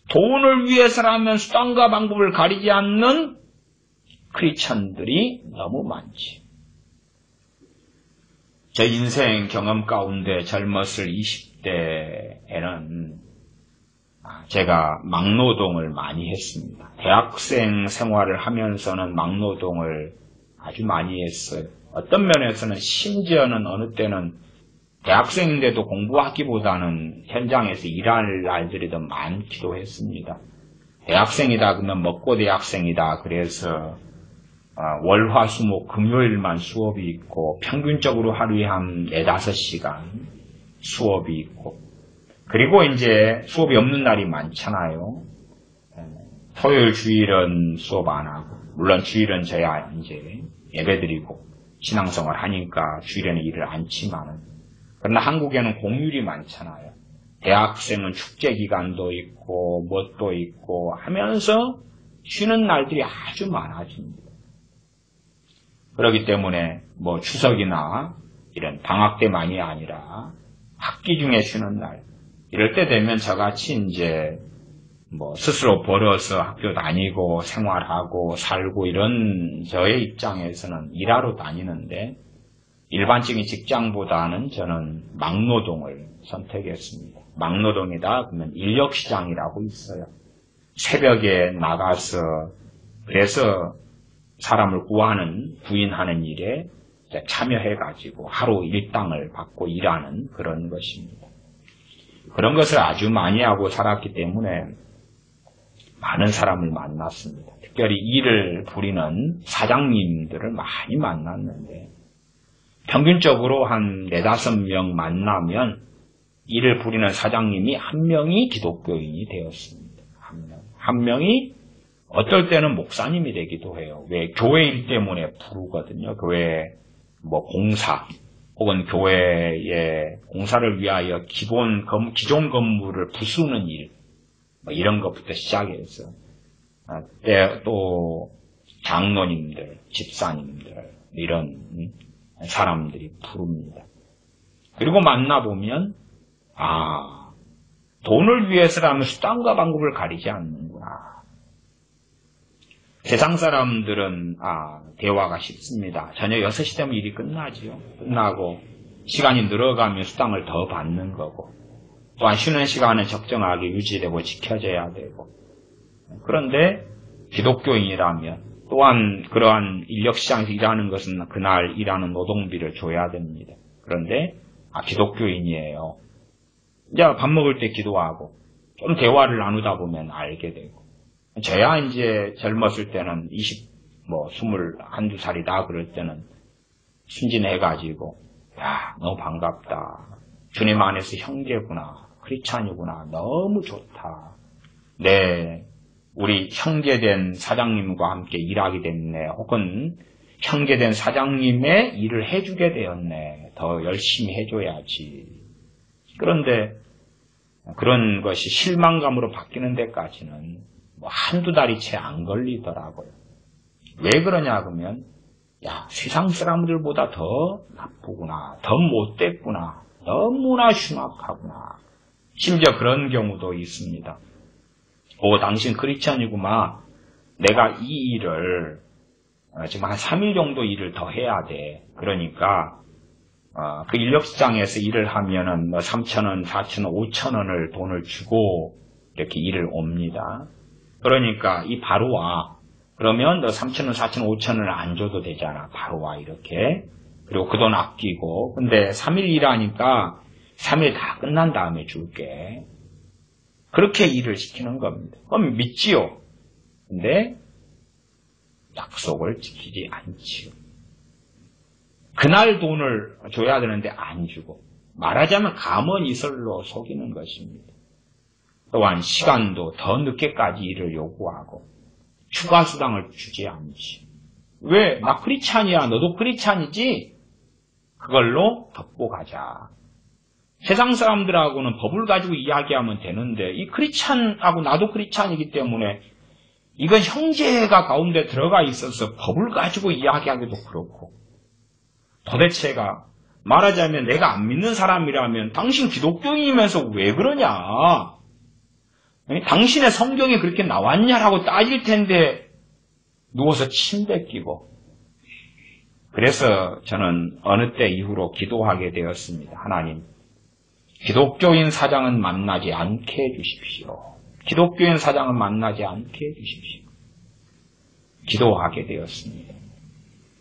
돈을 위해서라면 수단과 방법을 가리지 않는 크리스천들이 너무 많지. 제 인생 경험 가운데 젊었을 20대에는 제가 막노동을 많이 했습니다. 대학생 생활을 하면서는 막노동을 아주 많이 했어요. 어떤 면에서는 심지어는 어느 때는 대학생인데도 공부하기보다는 현장에서 일할 날들이 더 많기도 했습니다. 대학생이다 그러면 먹고 대학생이다. 그래서 월화수목 금요일만 수업이 있고 평균적으로 하루에 한 4-5시간 수업이 있고 그리고 이제 수업이 없는 날이 많잖아요. 토요일 주일은 수업 안 하고 물론 주일은 저야 이제 예배드리고 신앙생활 하니까 주일에는 일을 안 치만은 그러나 한국에는 공휴일이 많잖아요. 대학생은 축제 기간도 있고 뭣도 있고 하면서 쉬는 날들이 아주 많아집니다. 그렇기 때문에 뭐 추석이나 이런 방학 때만이 아니라 학기 중에 쉬는 날, 이럴 때 되면 저같이 이제 뭐 스스로 벌어서 학교 다니고 생활하고 살고 이런 저의 입장에서는 일하러 다니는데 일반적인 직장보다는 저는 막노동을 선택했습니다. 막노동이다 그러면 인력시장이라고 있어요. 새벽에 나가서 그래서 사람을 구인하는 일에 참여해가지고 하루 일당을 받고 일하는 그런 것입니다. 그런 것을 아주 많이 하고 살았기 때문에 많은 사람을 만났습니다. 특별히 일을 부리는 사장님들을 많이 만났는데 평균적으로 한 4-5명 만나면 일을 부리는 사장님이 한 명이 기독교인이 되었습니다. 한 명이 어떨 때는 목사님이 되기도 해요. 왜? 교회 일 때문에 부르거든요. 교회 뭐 공사 혹은 교회의 공사를 위하여 기존 건물을 부수는 일 뭐 이런 것부터 시작해서 또 장로님들, 집사님들 이런 사람들이 부릅니다. 그리고 만나보면 돈을 위해서라면 수단과 방법을 가리지 않는구나. 세상 사람들은 대화가 쉽습니다. 저녁 6시 되면 일이 끝나지요. 끝나고 시간이 늘어가면 수당을 더 받는 거고 또한 쉬는 시간은 적정하게 유지되고 지켜져야 되고 그런데 기독교인이라면 또한 그러한 인력시장에서 일하는 것은 그날 일하는 노동비를 줘야 됩니다. 그런데 기독교인이에요. 이제 밥 먹을 때 기도하고 좀 대화를 나누다 보면 알게 되고 저야 이제 젊었을 때는 21-22살이다 그럴 때는 순진해가지고 너무 반갑다. 주님 안에서 형제구나. 크리스찬이구나. 너무 좋다. 네, 우리 형제된 사장님과 함께 일하게 됐네. 혹은 형제된 사장님의 일을 해주게 되었네. 더 열심히 해줘야지. 그런데 그런 것이 실망감으로 바뀌는 데까지는 한두 달이 채 안 걸리더라고요. 왜 그러냐 그러면 세상 사람들보다 더 나쁘구나. 더 못됐구나. 너무나 흉악하구나. 심지어 그런 경우도 있습니다. 당신 크리스찬이구만. 내가 이 일을 지금 한 3일 정도 일을 더 해야 돼. 그러니까 그 인력시장에서 일을 하면은 3,000원, 4,000원, 5,000원을 돈을 주고 이렇게 일을 옵니다. 그러니까 바로 와. 그러면 너 3,000원, 4,000원, 5,000원을 안 줘도 되잖아. 바로 와 이렇게. 그리고 그 돈 아끼고. 근데 3일 일하니까 3일 다 끝난 다음에 줄게. 그렇게 일을 시키는 겁니다. 그럼 믿지요. 근데 약속을 지키지 않지요. 그날 돈을 줘야 되는데 안 주고 말하자면 가먼이설로 속이는 것입니다. 또한 시간도 더 늦게까지 일을 요구하고 추가 수당을 주지 않지. 왜? 나 크리스찬이야. 너도 크리스찬이지? 그걸로 덮고 가자. 세상 사람들하고는 법을 가지고 이야기하면 되는데 이 크리스찬하고 나도 크리스찬이기 때문에 이건 형제가 가운데 들어가 있어서 법을 가지고 이야기하기도 그렇고 도대체가 말하자면 내가 안 믿는 사람이라면 당신 기독교인이면서 왜 그러냐? 당신의 성경에 그렇게 나왔냐라고 따질 텐데 누워서 침 뱉기고. 그래서 저는 어느 때 이후로 기도하게 되었습니다. 하나님, 기독교인 사장은 만나지 않게 해주십시오. 기독교인 사장은 만나지 않게 해주십시오. 기도하게 되었습니다.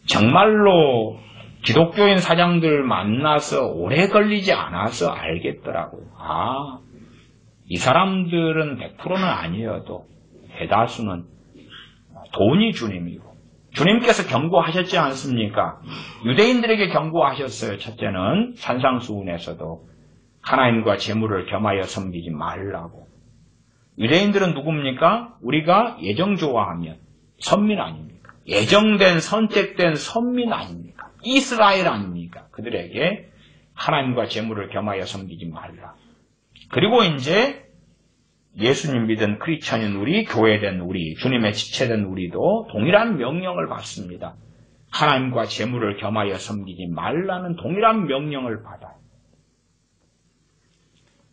정말로 기독교인 사장들 만나서 오래 걸리지 않아서 알겠더라고요. 이 사람들은 100%는 아니어도 대다수는 돈이 주님이고 주님께서 경고하셨지 않습니까? 유대인들에게 경고하셨어요. 첫째는 산상수훈에서도 하나님과 재물을 겸하여 섬기지 말라고. 유대인들은 누굽니까? 우리가 예정 좋아하면 선민 아닙니까? 예정된 선택된 선민 아닙니까? 이스라엘 아닙니까? 그들에게 하나님과 재물을 겸하여 섬기지 말라. 그리고 이제 예수님 믿은 크리스찬인 우리, 교회된 우리, 주님의 지체된 우리도 동일한 명령을 받습니다. 하나님과 재물을 겸하여 섬기지 말라는 동일한 명령을 받아요.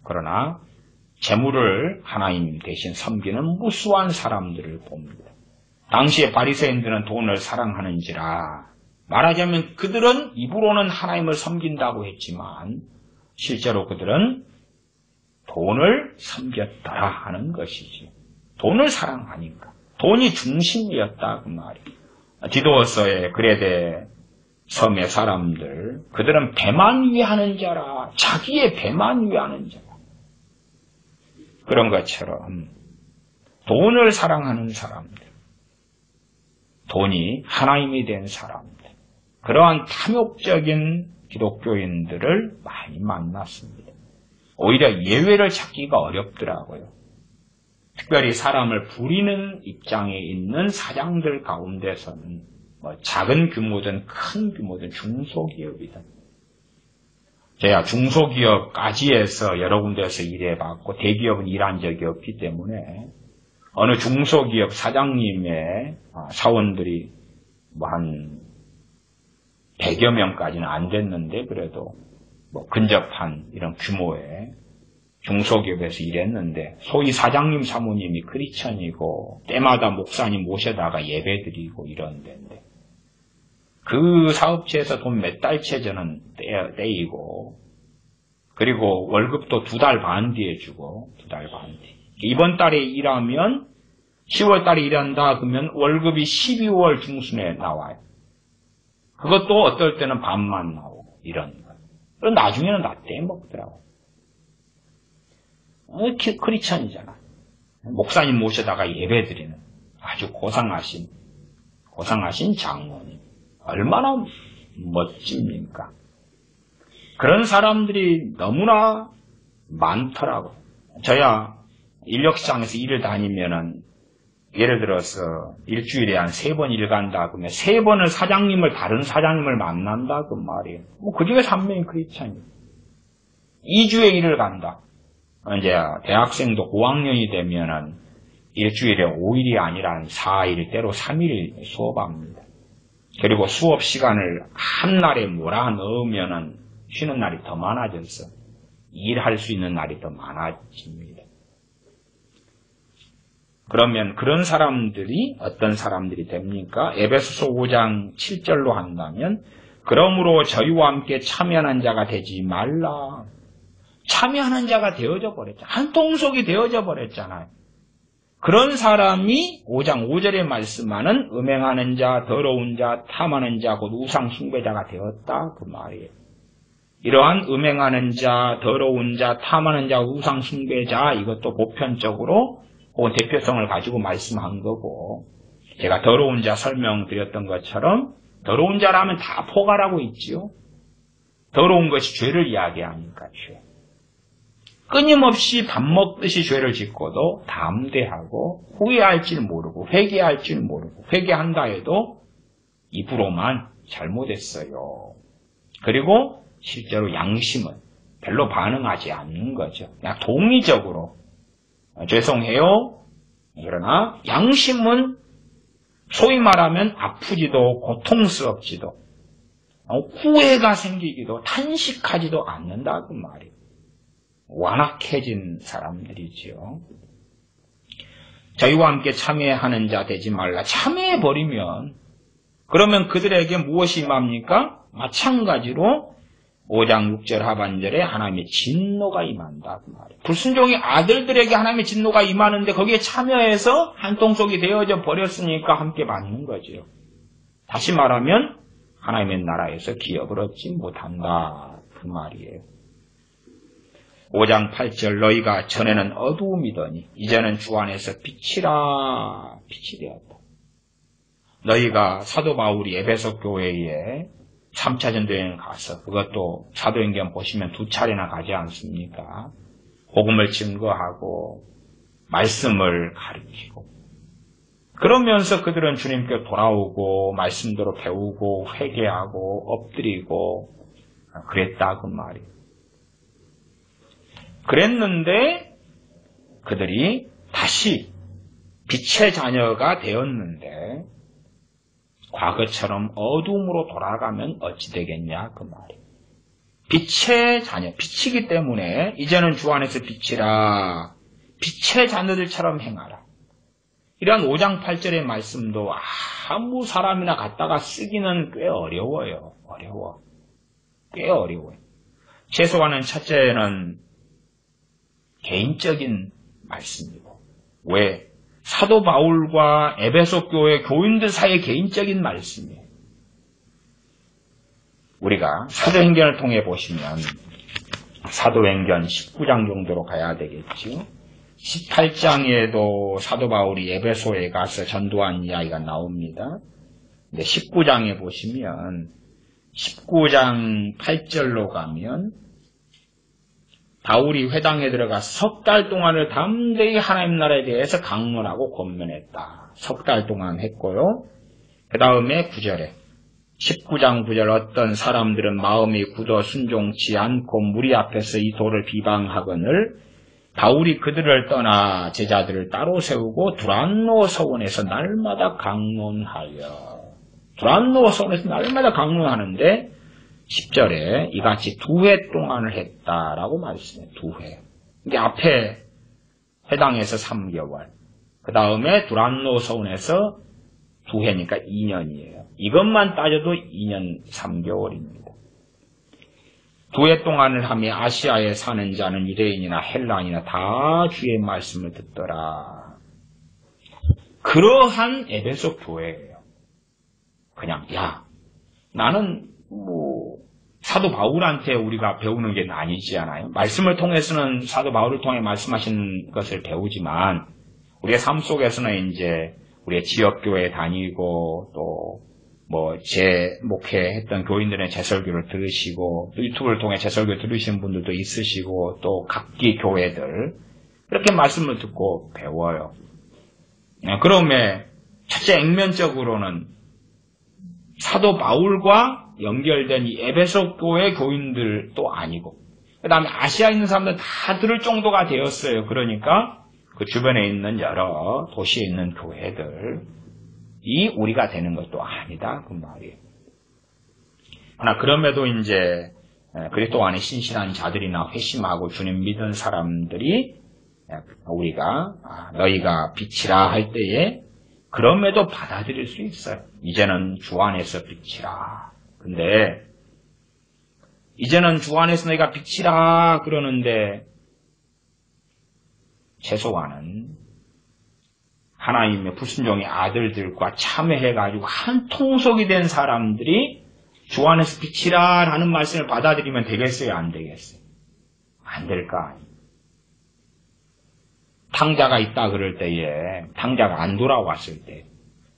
그러나 재물을 하나님 대신 섬기는 무수한 사람들을 봅니다. 당시에 바리새인들은 돈을 사랑하는지라 말하자면 그들은 입으로는 하나님을 섬긴다고 했지만 실제로 그들은 돈을 섬겼더라 하는 것이지. 돈을 사랑하니까. 돈이 중심이었다 그 말이에요. 디도서의 그레데 섬의 사람들, 그들은 배만 위하는 자라. 자기의 배만 위하는 자라. 그런 것처럼 돈을 사랑하는 사람들, 돈이 하나님이 된 사람들, 그러한 탐욕적인 기독교인들을 많이 만났습니다. 오히려 예외를 찾기가 어렵더라고요. 특별히 사람을 부리는 입장에 있는 사장들 가운데서는 작은 규모든 큰 규모든 중소기업이든 제가 중소기업까지 해서 여러 군데에서 일해봤고 대기업은 일한 적이 없기 때문에 어느 중소기업 사장님의 사원들이 한 100여 명까지는 안 됐는데 그래도 근접한 이런 규모의 중소기업에서 일했는데 소위 사장님 사모님이 크리스천이고 때마다 목사님 모셔다가 예배드리고 이런 데인데 그 사업체에서 돈 몇 달째 저는 떼이고 그리고 월급도 2달 반 뒤에 주고 2달 반 뒤. 이번 달에 일하면 10월 달에 일한다 그러면 월급이 12월 중순에 나와요. 그것도 어떨 때는 반만 나오고 이런 거. 그럼 나중에는 다 떼먹더라고. 크리스천이잖아. 목사님 모셔다가 예배드리는 아주 고상하신 장로님. 얼마나 멋집니까? 그런 사람들이 너무나 많더라고요. 저야 인력시장에서 일을 다니면은 예를 들어서 일주일에 한 3번 일 간다 그러면 3번을 다른 사장님을 만난다 그 말이에요. 그 중에서 한 명이 크리스천이에요. 2주에 일을 간다. 이제 대학생도 고학년이 되면은 일주일에 5일이 아니라 한 4일 때로 3일 수업합니다. 그리고 수업 시간을 한 날에 몰아넣으면은 쉬는 날이 더 많아져서 일할 수 있는 날이 더 많아집니다. 그러면 그런 사람들이 어떤 사람들이 됩니까? 에베소서 5장 7절로 한다면 그러므로 저희와 함께 참여하는 자가 되지 말라. 참여하는 자가 되어져 버렸잖아요. 한 통속이 되어져 버렸잖아요. 그런 사람이 5장 5절에 말씀하는 음행하는 자, 더러운 자, 탐하는 자, 곧 우상 숭배자가 되었다 그 말이에요. 이러한 음행하는 자, 더러운 자, 탐하는 자, 우상 숭배자 이것도 보편적으로 혹은 대표성을 가지고 말씀한 거고 제가 더러운 자 설명드렸던 것처럼 더러운 자라면 다 포괄하고 있지요. 더러운 것이 죄를 이야기하니까 죄. 끊임없이 밥 먹듯이 죄를 짓고도 담대하고 후회할 줄 모르고 회개할 줄 모르고 회개한다 해도 입으로만 잘못했어요. 그리고 실제로 양심은 별로 반응하지 않는 거죠. 그냥 동의적으로 죄송해요. 그러나 양심은 소위 말하면 아프지도 고통스럽지도 후회가 생기기도 탄식하지도 않는다 그 말이에요. 완악해진 사람들이지요. 저희와 함께 참여하는 자 되지 말라. 참여해버리면 그러면 그들에게 무엇이 임합니까? 마찬가지로 5장 6절 하반절에 하나님의 진노가 임한다 그 말이에요. 불순종의 아들들에게 하나님의 진노가 임하는데 거기에 참여해서 한통속이 되어져 버렸으니까 함께 받는 거죠. 다시 말하면 하나님의 나라에서 기업을 얻지 못한다 그 말이에요. 5장 8절 너희가 전에는 어두움이더니 이제는 주 안에서 빛이라 빛이 되었다. 너희가 사도 바울이 에베소 교회에 3차 전도여행 가서 그것도 사도행전 보시면 2차례나 가지 않습니까? 복음을 증거하고 말씀을 가르치고 그러면서 그들은 주님께 돌아오고 말씀대로 배우고 회개하고 엎드리고 그랬다 그 말이에요. 그랬는데 그들이 다시 빛의 자녀가 되었는데 과거처럼 어둠으로 돌아가면 어찌 되겠냐 그 말이에요. 빛의 자녀, 빛이기 때문에 이제는 주 안에서 빛이라 빛의 자녀들처럼 행하라. 이러한 5장 8절의 말씀도 아무 사람이나 갖다가 쓰기는 꽤 어려워요. 꽤 어려워요. 최소한은 첫째는 개인적인 말씀이고, 왜? 사도 바울과 에베소 교회 교인들 사이의 개인적인 말씀이에요. 우리가 사도행전을 통해 보시면 사도행전 19장 정도로 가야 되겠죠. 18장에도 사도 바울이 에베소에 가서 전도한 이야기가 나옵니다. 근데 19장에 보시면 19장 8절로 가면 바울이 회당에 들어가 석 달 동안을 담대히 하나님 나라에 대해서 강론하고 권면했다. 석 달 동안 했고요. 그 다음에 9절에 19장 9절 어떤 사람들은 마음이 굳어 순종치 않고 무리 앞에서 이 도를 비방하거늘 바울이 그들을 떠나 제자들을 따로 세우고 두란노 서원에서 날마다 강론하여. 두란노 서원에서 날마다 강론하는데 10절에 이같이 2회 동안을 했다라고 말씀해요. 2회. 이게 앞에 회당에서 3개월. 그 다음에 두란노 서원에서 2회니까 2년이에요. 이것만 따져도 2년 3개월입니다. 2회 동안을 하며 아시아에 사는 자는 유대인이나 헬라인이나 다 주의 말씀을 듣더라. 그러한 에베소 교회예요. 그냥 나는 사도 바울한테 우리가 배우는 게 아니지 않아요? 말씀을 통해서는 사도 바울을 통해 말씀하신 것을 배우지만 우리의 삶 속에서는 이제 우리의 지역교회 다니고 또 제 목회했던 교인들의 제설교를 들으시고 또 유튜브를 통해 제설교 들으시는 분들도 있으시고 또 각기 교회들 이렇게 말씀을 듣고 배워요. 그러면 첫째 액면적으로는 사도 바울과 연결된 이 에베소 교회 교인들도 아니고 그 다음에 아시아에 있는 사람들 다 들을 정도가 되었어요. 그러니까 그 주변에 있는 여러 도시에 있는 교회들이 우리가 되는 것도 아니다 그 말이에요. 그러나 그럼에도 이제 그리스도 안에 신실한 자들이나 회심하고 주님 믿은 사람들이 우리가 너희가 빛이라 할 때에 그럼에도 받아들일 수 있어요. 이제는 주 안에서 빛이라. 근데 이제는 주 안에서 너희가 빛이라 그러는데 최소한은 하나님의 불순종의 아들들과 참여해가지고 한 통속이 된 사람들이 주 안에서 빛이라 라는 말씀을 받아들이면 되겠어요? 안 되겠어요? 안 될 거 아니에요. 탕자가 있다 그럴 때에 탕자가 안 돌아왔을 때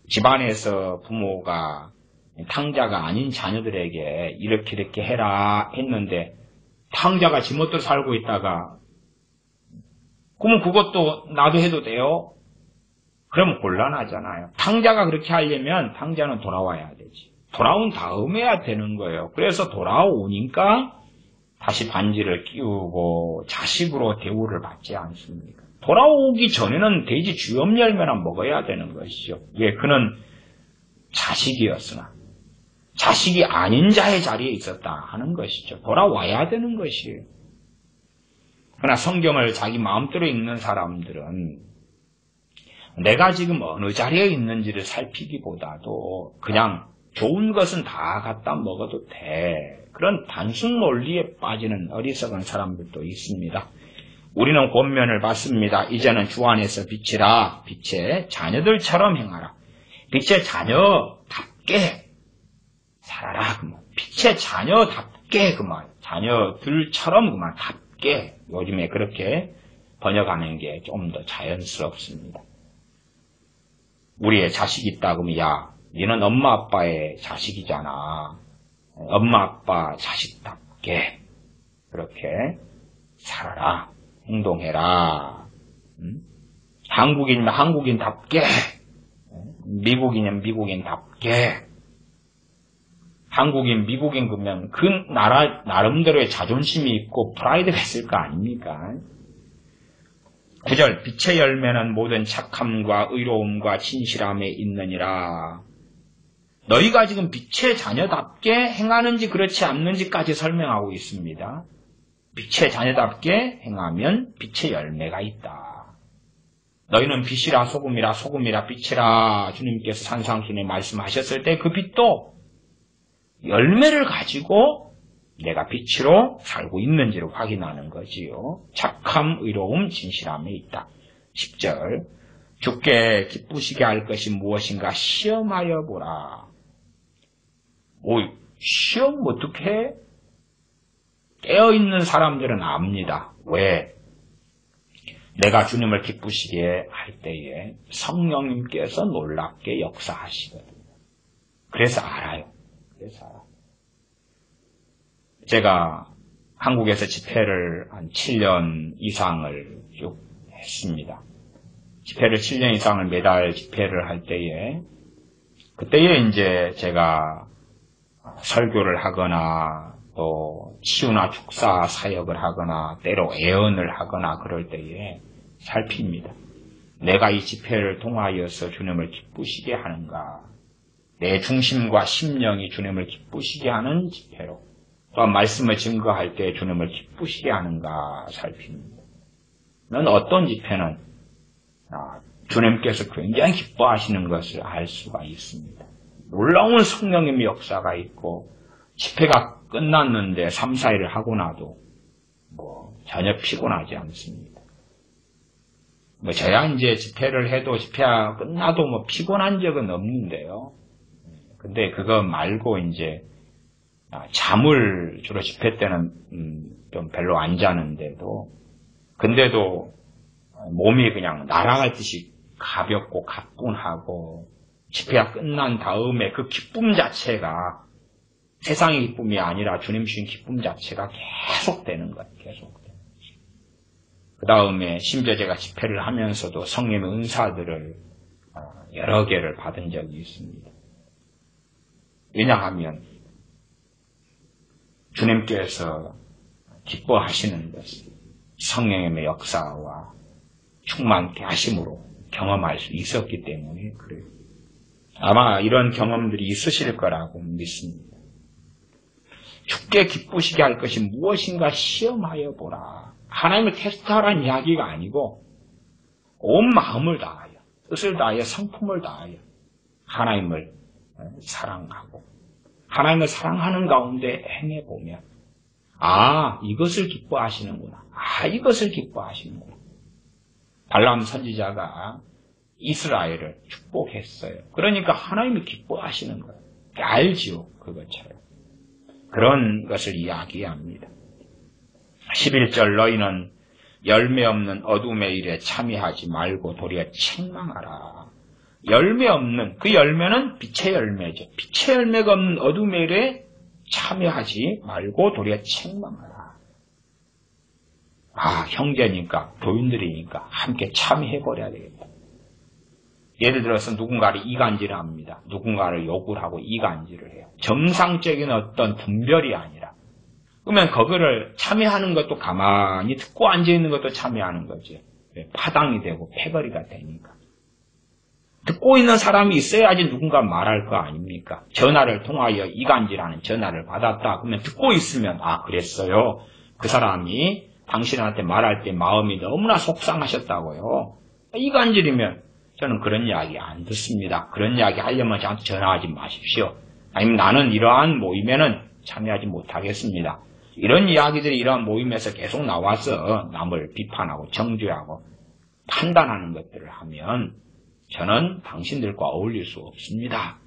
집안에서 부모가 탕자가 아닌 자녀들에게 이렇게 해라 했는데 탕자가 지멋대로 살고 있다가 그러면 그것도 나도 해도 돼요? 그러면 곤란하잖아요. 탕자가 그렇게 하려면 탕자는 돌아와야 되지. 돌아온 다음에야 되는 거예요. 그래서 돌아오니까 다시 반지를 끼우고 자식으로 대우를 받지 않습니까? 돌아오기 전에는 돼지 주염 열매나 먹어야 되는 것이죠. 왜? 그는 자식이었으나 자식이 아닌 자의 자리에 있었다 하는 것이죠. 돌아와야 되는 것이에요. 그러나 성경을 자기 마음대로 읽는 사람들은 내가 지금 어느 자리에 있는지를 살피기보다도 그냥 좋은 것은 다 갖다 먹어도 돼. 그런 단순 논리에 빠지는 어리석은 사람들도 있습니다. 우리는 권면을 받습니다. 이제는 주 안에서 빛이라. 빛의 자녀들처럼 행하라. 빛의 자녀답게 살아라. 그만. 빛의 자녀답게 그만. 자녀들처럼 그만. 답게. 요즘에 그렇게 번역하는 게 좀 더 자연스럽습니다. 우리의 자식이 있다 그러면 너는 엄마 아빠의 자식이잖아. 엄마 아빠 자식답게 그렇게 살아라. 행동해라. 한국인이면 한국인답게, 미국인이면 미국인답게. 한국인, 미국인 그러면 그 나라 나름대로의 자존심이 있고 프라이드가 있을 거 아닙니까? 9절 빛의 열매는 모든 착함과 의로움과 진실함에 있느니라. 너희가 지금 빛의 자녀답게 행하는지 그렇지 않는지까지 설명하고 있습니다. 빛의 자녀답게 행하면 빛의 열매가 있다. 너희는 빛이라 소금이라 소금이라 빛이라 주님께서 산상순에 말씀하셨을 때 그 빛도 열매를 가지고 내가 빛으로 살고 있는지를 확인하는 거지요. 착함, 의로움, 진실함에 있다. 10절 주께 기쁘시게 할 것이 무엇인가 시험하여 보라. 시험 어떻게 해? 깨어있는 사람들은 압니다. 왜? 내가 주님을 기쁘시게 할 때에 성령님께서 놀랍게 역사하시거든요. 그래서 알아요. 제가 한국에서 집회를 한 7년 이상을 쭉 했습니다. 집회를 7년 이상을 매달 집회를 할 때에 그때에 이제 제가 설교를 하거나 또 치유나 축사 사역을 하거나 때로 애언을 하거나 그럴 때에 살핍니다. 내가 이 집회를 통하여서 주님을 기쁘시게 하는가? 내 중심과 심령이 주님을 기쁘시게 하는 집회로 또한 말씀을 증거할 때 주님을 기쁘시게 하는가 살핍니다. 는 어떤 집회는 주님께서 굉장히 기뻐하시는 것을 알 수가 있습니다. 놀라운 성령님의 역사가 있고 집회가 끝났는데 3, 4일을 하고 나도 전혀 피곤하지 않습니다. 저야 이제 집회를 해도 집회가 끝나도 피곤한 적은 없는데요. 근데 그거 말고 이제 잠을 주로 집회 때는 좀 별로 안 자는데도 근데도 몸이 그냥 날아갈 듯이 가볍고 가뿐하고 집회가 끝난 다음에 그 기쁨 자체가 세상의 기쁨이 아니라 주님 주신 기쁨 자체가 계속되는 거예요. 계속되는 거죠. 그 다음에 심지어 제가 집회를 하면서도 성령의 은사들을 여러 개를 받은 적이 있습니다. 왜냐하면 주님께서 기뻐하시는 것은 성령의 역사와 충만케 하심으로 경험할 수 있었기 때문에 그래요. 아마 이런 경험들이 있으실 거라고 믿습니다. 주께 기쁘시게 할 것이 무엇인가 시험하여 보라. 하나님을 테스트하라는 이야기가 아니고 온 마음을 다하여 뜻을 다하여 성품을 다하여 하나님을 사랑하고 하나님을 사랑하는 가운데 행해보면 이것을 기뻐하시는구나. 이것을 기뻐하시는구나. 발람 선지자가 이스라엘을 축복했어요. 그러니까 하나님이 기뻐하시는 거예요. 알지요. 그것처럼. 그런 것을 이야기합니다. 11절 너희는 열매 없는 어둠의 일에 참여하지 말고 도리어 책망하라. 열매 없는 그 열매는 빛의 열매죠. 빛의 열매가 없는 어둠의 일에 참여하지 말고 도리어 책망하라. 형제니까 교인들이니까 함께 참여해버려야 되겠다. 예를 들어서 누군가를 이간질을 합니다. 누군가를 욕을 하고 이간질을 해요. 정상적인 어떤 분별이 아니라. 그러면 그거를 참여하는 것도 가만히 듣고 앉아있는 것도 참여하는 거죠. 파당이 되고 패거리가 되니까. 듣고 있는 사람이 있어야지 누군가 말할 거 아닙니까? 전화를 통하여 이간질하는 전화를 받았다. 그러면 듣고 있으면 그랬어요. 그 사람이 당신한테 말할 때 마음이 너무나 속상하셨다고요. 이간질이면 저는 그런 이야기 안 듣습니다. 그런 이야기 하려면 저한테 전화하지 마십시오. 아니면 나는 이러한 모임에는 참여하지 못하겠습니다. 이런 이야기들이 이러한 모임에서 계속 나와서 남을 비판하고 정죄하고 판단하는 것들을 하면 저는 당신들과 어울릴 수 없습니다.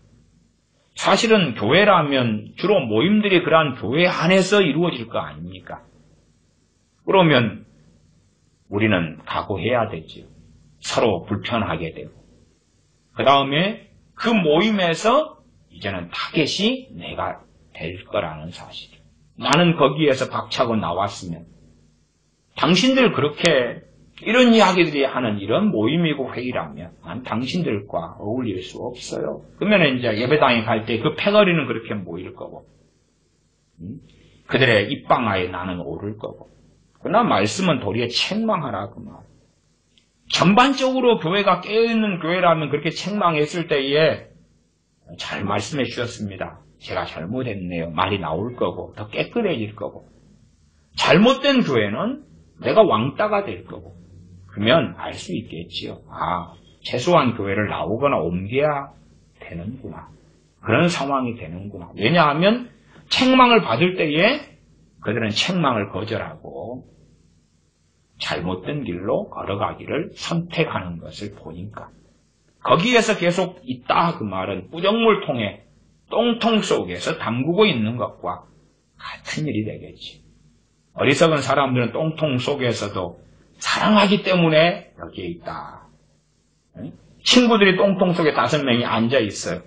사실은 교회라면 주로 모임들이 그러한 교회 안에서 이루어질 거 아닙니까? 그러면 우리는 각오해야 되죠. 서로 불편하게 되고 그 다음에 그 모임에서 이제는 타겟이 내가 될 거라는 사실. 나는 거기에서 박차고 나왔으면 당신들 그렇게 이런 이야기들이 하는 이런 모임이고 회의라면 난 당신들과 어울릴 수 없어요. 그러면 이제 예배당에 갈 때 그 패거리는 그렇게 모일 거고 그들의 입방아에 나는 오를 거고 그러나 말씀은 도리어 책망하라 그 말. 전반적으로 교회가 깨어있는 교회라면 그렇게 책망했을 때에 잘 말씀해 주셨습니다. 제가 잘못했네요. 말이 나올 거고 더 깨끗해질 거고 잘못된 교회는 내가 왕따가 될 거고 그러면 알 수 있겠지요. 최소한 교회를 나오거나 옮겨야 되는구나. 그런 상황이 되는구나. 왜냐하면 책망을 받을 때에 그들은 책망을 거절하고 잘못된 길로 걸어가기를 선택하는 것을 보니까 거기에서 계속 있다 그 말은 뿌정물통에 똥통 속에서 담그고 있는 것과 같은 일이 되겠지. 어리석은 사람들은 똥통 속에서도 사랑하기 때문에 여기에 있다. 친구들이 똥통 속에 5명이 앉아 있어요.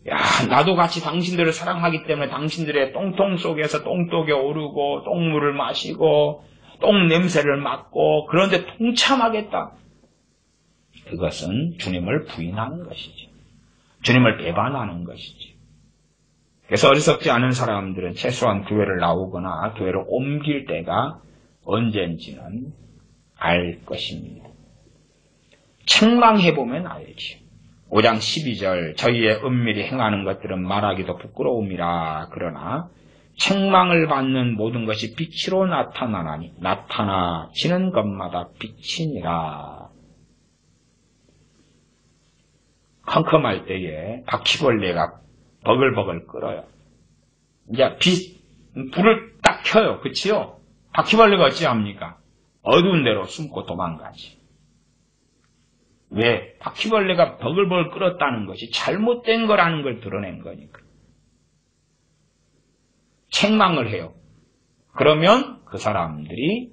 야, 나도 같이 당신들을 사랑하기 때문에 당신들의 똥통 속에서 똥독에 오르고 똥물을 마시고 똥 냄새를 맡고 그런데 동참하겠다. 그것은 주님을 부인하는 것이지. 주님을 배반하는 것이지. 그래서 어리석지 않은 사람들은 최소한 교회를 나오거나 교회를 옮길 때가 언젠지는 알 것입니다. 책망해보면 알지. 5장 12절 저희의 은밀히 행하는 것들은 말하기도 부끄러움이라. 그러나 책망을 받는 모든 것이 빛으로 나타나나니 나타나지는 것마다 빛이니라. 컴컴할 때에 바퀴벌레가 버글버글 끓어요. 이제 불을 딱 켜요. 그치요? 바퀴벌레가 어찌합니까? 어두운 데로 숨고 도망가지. 왜? 바퀴벌레가 버글버글 끓었다는 것이 잘못된 거라는 걸 드러낸 거니까. 책망을 해요. 그러면 그 사람들이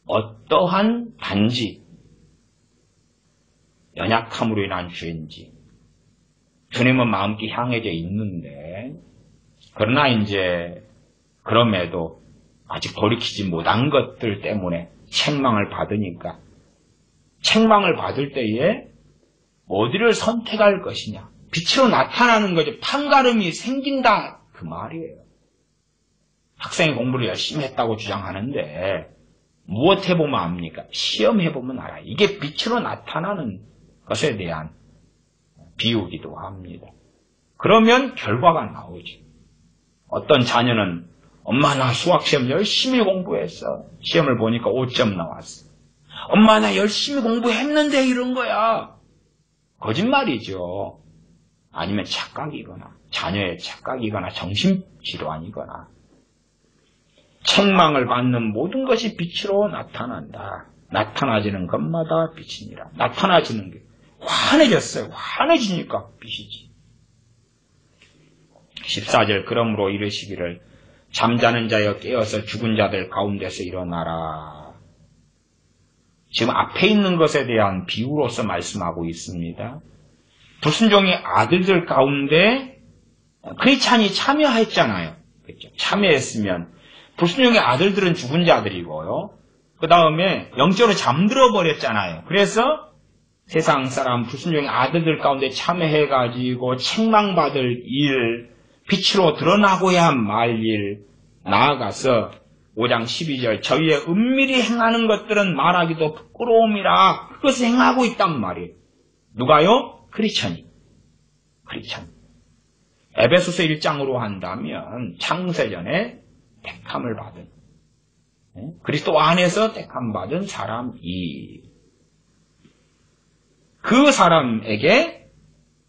어떠한 단지 연약함으로 인한 죄인지 주님은 마음께 향해져 있는데 그러나 이제 그럼에도 아직 돌이키지 못한 것들 때문에 책망을 받으니까 책망을 받을 때에 어디를 선택할 것이냐. 빛으로 나타나는 거죠. 판가름이 생긴다. 그 말이에요. 학생이 공부를 열심히 했다고 주장하는데 무엇 해보면 압니까? 시험 해보면 알아요. 이게 빛으로 나타나는 것에 대한 비유기도 합니다. 그러면 결과가 나오죠. 어떤 자녀는 엄마 나 수학시험 열심히 공부했어. 시험을 보니까 5점 나왔어. 엄마 나 열심히 공부했는데 이런 거야. 거짓말이죠. 아니면 착각이거나 자녀의 착각이거나 정신질환이거나 책망을 받는 모든 것이 빛으로 나타난다. 나타나지는 것마다 빛이니라. 나타나지는 게 환해졌어요. 환해지니까 빛이지. 14절 그러므로 이르시기를 잠자는 자여 깨어서 죽은 자들 가운데서 일어나라. 지금 앞에 있는 것에 대한 비유로서 말씀하고 있습니다. 불순종의 아들들 가운데 크리스찬이 참여했잖아요. 그렇죠? 참여했으면 불순종의 아들들은 죽은 자들이고요. 그 다음에 영적으로 잠들어 버렸잖아요. 그래서 세상 사람 불순종의 아들들 가운데 참여해가지고 책망받을 일, 빛으로 드러나고야 말 일, 나아가서 5장 12절 저희의 은밀히 행하는 것들은 말하기도 부끄러움이라. 그것을 행하고 있단 말이에요. 누가요? 크리스천이. 크리스천. 에베소서 1장으로 한다면 창세전에 택함을 받은 그리스도 안에서 택함 받은 사람이 그 사람에게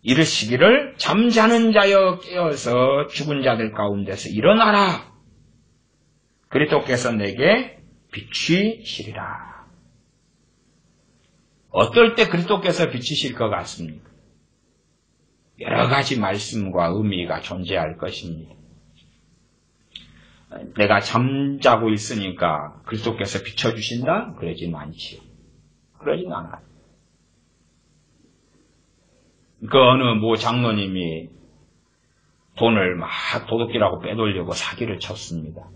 이르시기를 잠자는 자여 깨어서 죽은 자들 가운데서 일어나라. 그리스도께서 내게 비추시리라. 어떨 때 그리스도께서 비추실 것 같습니까? 여러 가지 말씀과 의미가 존재할 것입니다. 내가 잠자고 있으니까 그리스도께서 비춰주신다? 그러진 않지요. 그러진 않아요. 그 어느 모 장로님이 돈을 막 도둑질하고 빼돌려고 사기를 쳤습니다.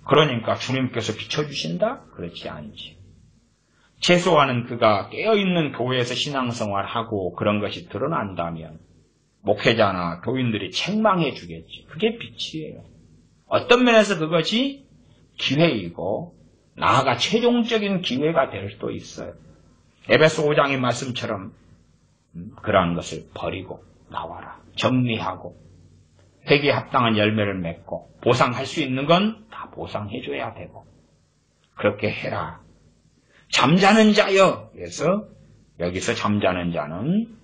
그러니까 주님께서 비춰주신다? 그렇지 않지. 최소한은 그가 깨어있는 교회에서 신앙생활하고 그런 것이 드러난다면 목회자나 교인들이 책망해 주겠지. 그게 빛이에요. 어떤 면에서 그것이 기회이고 나아가 최종적인 기회가 될 수도 있어요. 에베소 5장의 말씀처럼 그러한 것을 버리고 나와라. 정리하고 회개에 합당한 열매를 맺고 보상할 수 있는 건 다 보상해줘야 되고 그렇게 해라. 잠자는 자여. 그래서 여기서 잠자는 자는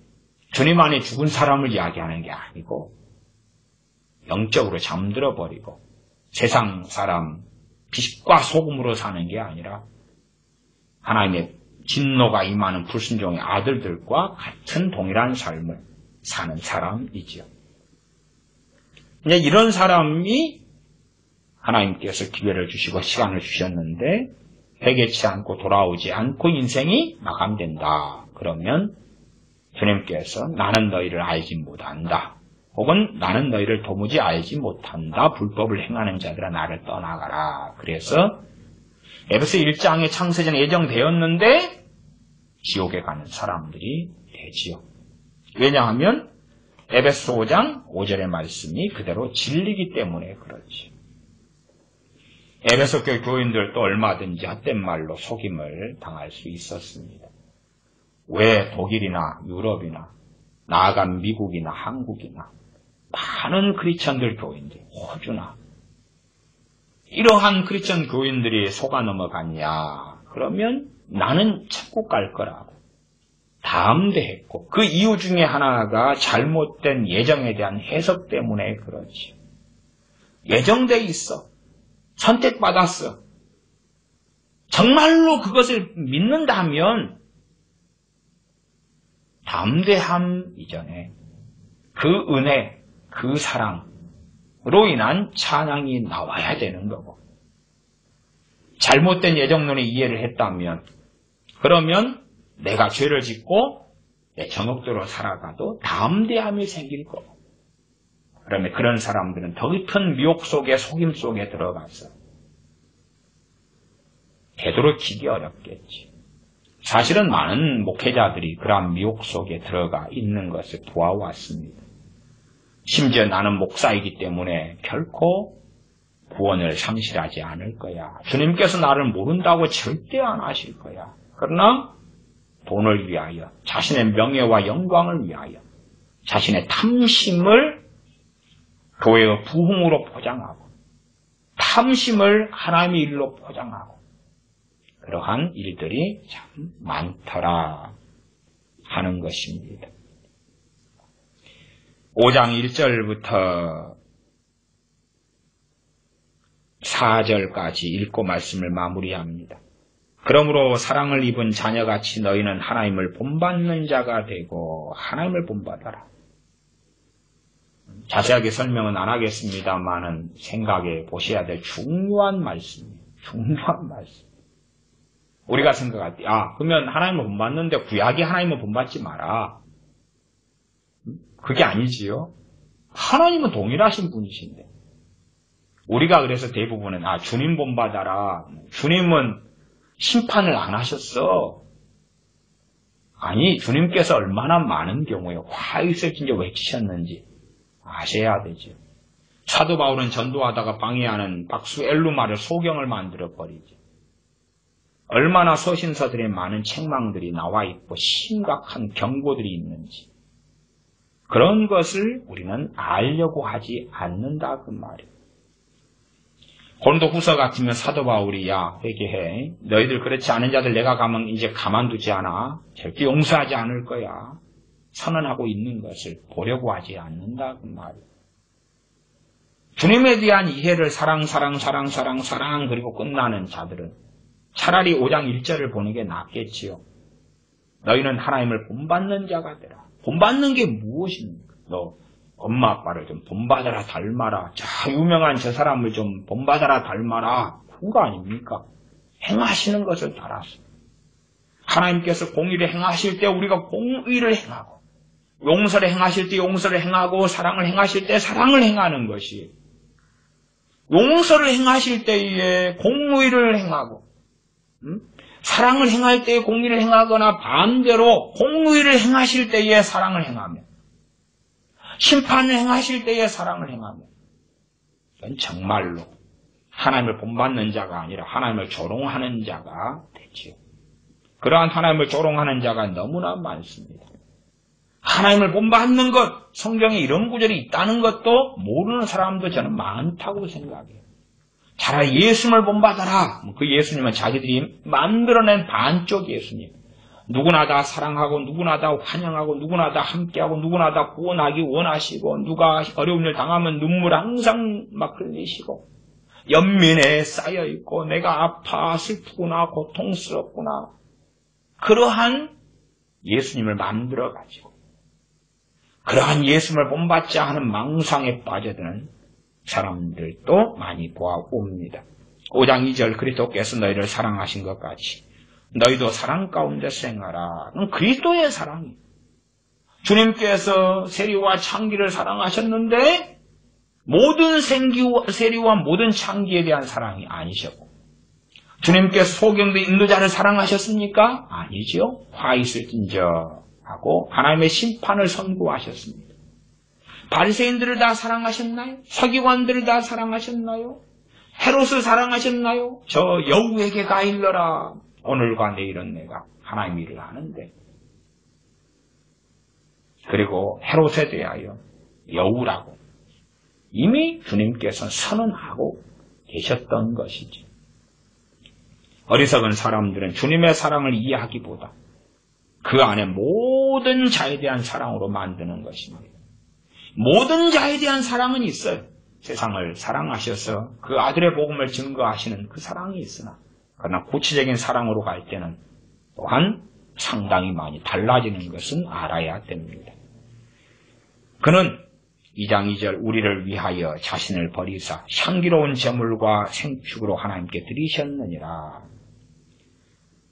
주님 안에 죽은 사람을 이야기하는 게 아니고 영적으로 잠들어 버리고 세상 사람 빛과 소금으로 사는 게 아니라 하나님의 진노가 임하는 불순종의 아들들과 같은 동일한 삶을 사는 사람이지요. 이제 이런 사람이 하나님께서 기회를 주시고 시간을 주셨는데 회개치 않고 돌아오지 않고 인생이 마감된다. 그러면 주님께서 나는 너희를 알지 못한다. 혹은 나는 너희를 도무지 알지 못한다. 불법을 행하는 자들아 나를 떠나가라. 그래서 에베소 1장에 창세전에 예정되었는데 지옥에 가는 사람들이 되지요. 왜냐하면 에베소 5장 5절의 말씀이 그대로 진리이기 때문에 그렇지. 에베소 교회 교인들도 얼마든지 헛된 말로 속임을 당할 수 있었습니다. 왜 독일이나 유럽이나 나아가 미국이나 한국이나 많은 크리스천들 교인들, 호주나 이러한 크리스천 교인들이 속아 넘어갔냐? 그러면 나는 천국 갈 거라고 담대했고 그 이유 중에 하나가 잘못된 예정에 대한 해석 때문에 그렇지. 예정돼 있어. 선택받았어. 정말로 그것을 믿는다면 담대함 이전에 그 은혜, 그 사랑으로 인한 찬양이 나와야 되는 거고 잘못된 예정론에 이해를 했다면 그러면 내가 죄를 짓고 내 정욕대로 살아가도 담대함이 생길 거고 그러면 그런 사람들은 더 깊은 미혹 속에 속임 속에 들어가서 되도록이기 어렵겠지. 사실은 많은 목회자들이 그러한 미혹 속에 들어가 있는 것을 보아왔습니다. 심지어 나는 목사이기 때문에 결코 구원을 상실하지 않을 거야. 주님께서 나를 모른다고 절대 안 하실 거야. 그러나 돈을 위하여, 자신의 명예와 영광을 위하여, 자신의 탐심을 교회의 부흥으로 포장하고, 탐심을 하나님의 일로 포장하고, 그러한 일들이 참 많더라 하는 것입니다. 5장 1절부터 4절까지 읽고 말씀을 마무리합니다. 그러므로 사랑을 입은 자녀같이 너희는 하나님을 본받는 자가 되고 하나님을 본받아라. 자세하게 설명은 안 하겠습니다만은 생각해 보셔야 될 중요한 말씀이에요. 중요한 말씀. 우리가 생각할 때, 그러면 하나님을 본받는데 구약이 하나님을 본받지 마라. 그게 아니지요. 하나님은 동일하신 분이신데. 우리가 그래서 대부분은, 주님 본받아라. 주님은 심판을 안 하셨어. 아니, 주님께서 얼마나 많은 경우에 화이슬 진짜 외치셨는지 아셔야 되죠. 사도 바울은 전도하다가 방해하는 박수 엘루마를 소경을 만들어버리죠. 얼마나 서신서들의 많은 책망들이 나와 있고 심각한 경고들이 있는지 그런 것을 우리는 알려고 하지 않는다 그 말이에요. 고린도 후서 같으면 사도 바울이 회개해. 너희들 그렇지 않은 자들 내가 가면 이제 가만두지 않아. 절대 용서하지 않을 거야. 선언하고 있는 것을 보려고 하지 않는다 그 말이에요. 주님에 대한 이해를 사랑 그리고 끝나는 자들은 차라리 5장 1절을 보는 게 낫겠지요. 너희는 하나님을 본받는 자가 되라. 본받는 게 무엇입니까? 너 엄마 아빠를 좀 본받아라 닮아라. 유명한 저 사람을 좀 본받아라 닮아라. 그거 아닙니까? 행하시는 것을 따라서. 하나님께서 공의를 행하실 때 우리가 공의를 행하고 용서를 행하실 때 용서를 행하고 사랑을 행하실 때 사랑을 행하는 것이 용서를 행하실 때에 공의를 행하고 사랑을 행할 때에 공의를 행하거나 반대로 공의를 행하실 때에 사랑을 행하며 심판을 행하실 때에 사랑을 행하며 이건 정말로 하나님을 본받는 자가 아니라 하나님을 조롱하는 자가 되지요. 그러한 하나님을 조롱하는 자가 너무나 많습니다. 하나님을 본받는 것, 성경에 이런 구절이 있다는 것도 모르는 사람도 저는 많다고 생각해요. 차라리 예수님을 본받아라. 그 예수님은 자기들이 만들어낸 반쪽 예수님. 누구나 다 사랑하고 누구나 다 환영하고 누구나 다 함께하고 누구나 다 구원하기 원하시고 누가 어려운 일 당하면 눈물 항상 막 흘리시고 연민에 쌓여있고 내가 아파 슬프구나 고통스럽구나 그러한 예수님을 만들어가지고 그러한 예수님을 본받자 하는 망상에 빠져드는 사람들도 많이 보아옵니다. 5장 2절 그리스도께서 너희를 사랑하신 것 같이 너희도 사랑 가운데 생하라. 그리스도의 사랑이 주님께서 세리와 창기를 사랑하셨는데 모든 세리와 모든 창기에 대한 사랑이 아니셨고 주님께서 소경된 인도자를 사랑하셨습니까? 아니죠. 화 있을진저 하고 하나님의 심판을 선고하셨습니다. 바리새인들을 다 사랑하셨나요? 서기관들을 다 사랑하셨나요? 헤롯을 사랑하셨나요? 저 여우에게 가 일러라. 오늘과 내일은 내가 하나님 일을 하는데 그리고 헤롯에 대하여 여우라고 이미 주님께서 선언하고 계셨던 것이지. 어리석은 사람들은 주님의 사랑을 이해하기보다 그 안에 모든 자에 대한 사랑으로 만드는 것입니다. 모든 자에 대한 사랑은 있어요. 세상을 사랑하셔서 그 아들의 복음을 증거하시는 그 사랑이 있으나 그러나 구체적인 사랑으로 갈 때는 또한 상당히 많이 달라지는 것은 알아야 됩니다. 그는 2장 2절 우리를 위하여 자신을 버리사 향기로운 제물과 생축으로 하나님께 드리셨느니라.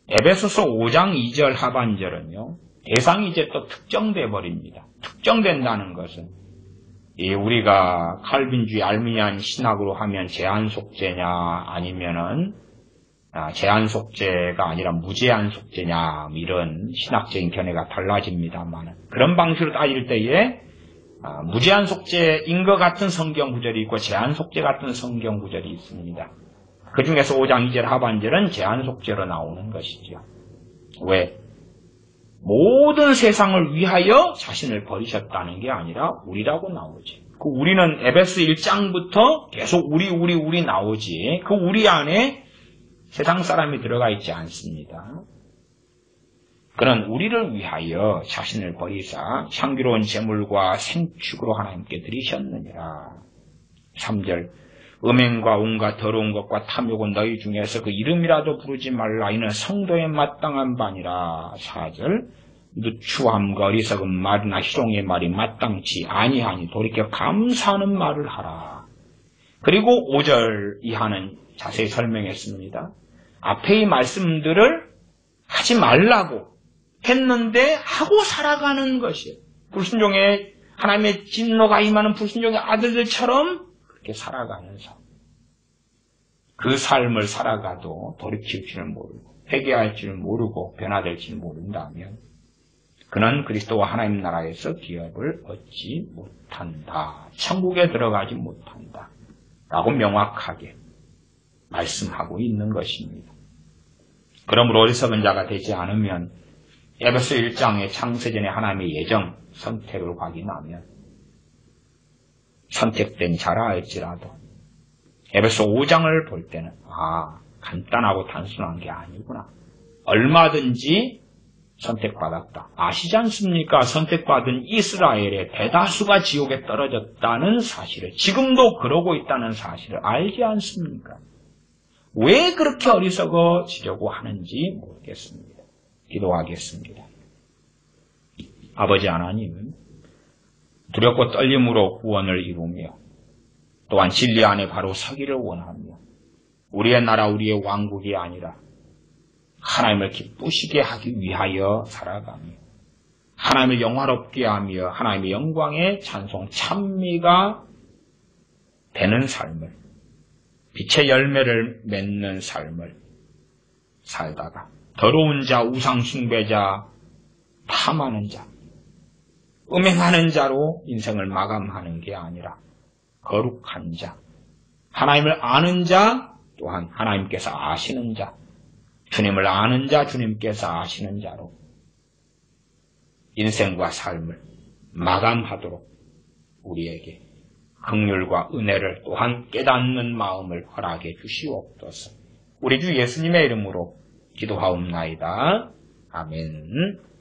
에베소서 5장 2절 하반절은요. 대상이 이제 또 특정돼 버립니다. 특정된다는 것은 우리가 칼빈주의 알미니안 신학으로 하면 제한 속죄냐 아니면은 제한 속죄가 아니라 무제한 속죄냐 이런 신학적인 견해가 달라집니다만 그런 방식으로 따질 때에 무제한 속죄인 것 같은 성경 구절이 있고 제한 속죄 같은 성경 구절이 있습니다. 그 중에서 5장 2절 하반절은 제한 속죄로 나오는 것이죠. 왜? 모든 세상을 위하여 자신을 버리셨다는 게 아니라 우리라고 나오지. 그 우리는 에베소 1장부터 계속 우리 나오지. 그 우리 안에 세상 사람이 들어가 있지 않습니다. 그는 우리를 위하여 자신을 버리사 향기로운 제물과 생축으로 하나님께 드리셨느니라. 3절 음행과 온갖 더러운 것과 탐욕은 너희 중에서 그 이름이라도 부르지 말라. 이는 성도에 마땅한 바니라. 4절 누추함과 어리석은 말이나 희롱의 말이 마땅치 아니하니 돌이켜 감사하는 말을 하라. 그리고 5절 이하는 자세히 설명했습니다. 앞의 말씀들을 하지 말라고 했는데 하고 살아가는 것이에요. 불순종의 하나님의 진노가 임하는 불순종의 아들들처럼 그렇게 살아가는 삶. 그 삶을 살아가도 돌이킬 줄을 모르고 회개할 줄을 모르고 변화될 줄을 모른다면 그는 그리스도와 하나님 나라에서 기업을 얻지 못한다. 천국에 들어가지 못한다. 라고 명확하게 말씀하고 있는 것입니다. 그러므로 어리석은 자가 되지 않으면 에베소 1장의 창세전에 하나님의 예정, 선택을 확인하면 선택된 자라 할지라도 에베소 5장을 볼 때는 간단하고 단순한 게 아니구나. 얼마든지 선택받았다. 아시지 않습니까? 선택받은 이스라엘의 대다수가 지옥에 떨어졌다는 사실을 지금도 그러고 있다는 사실을 알지 않습니까? 왜 그렇게 어리석어지려고 하는지 모르겠습니다. 기도하겠습니다. 아버지 하나님, 두렵고 떨림으로 구원을 이루며 또한 진리 안에 바로 서기를 원하며 우리의 나라 우리의 왕국이 아니라 하나님을 기쁘시게 하기 위하여 살아가며 하나님을 영화롭게 하며 하나님의 영광의 찬송 찬미가 되는 삶을 빛의 열매를 맺는 삶을 살다가 더러운 자, 우상 숭배자, 탐하는 자, 음행하는 자로 인생을 마감하는 게 아니라 거룩한 자, 하나님을 아는 자, 또한 하나님께서 아시는 자, 주님을 아는 자, 주님께서 아시는 자로 인생과 삶을 마감하도록 우리에게 긍휼과 은혜를 또한 깨닫는 마음을 허락해 주시옵소서. 우리 주 예수님의 이름으로 기도하옵나이다. 아멘.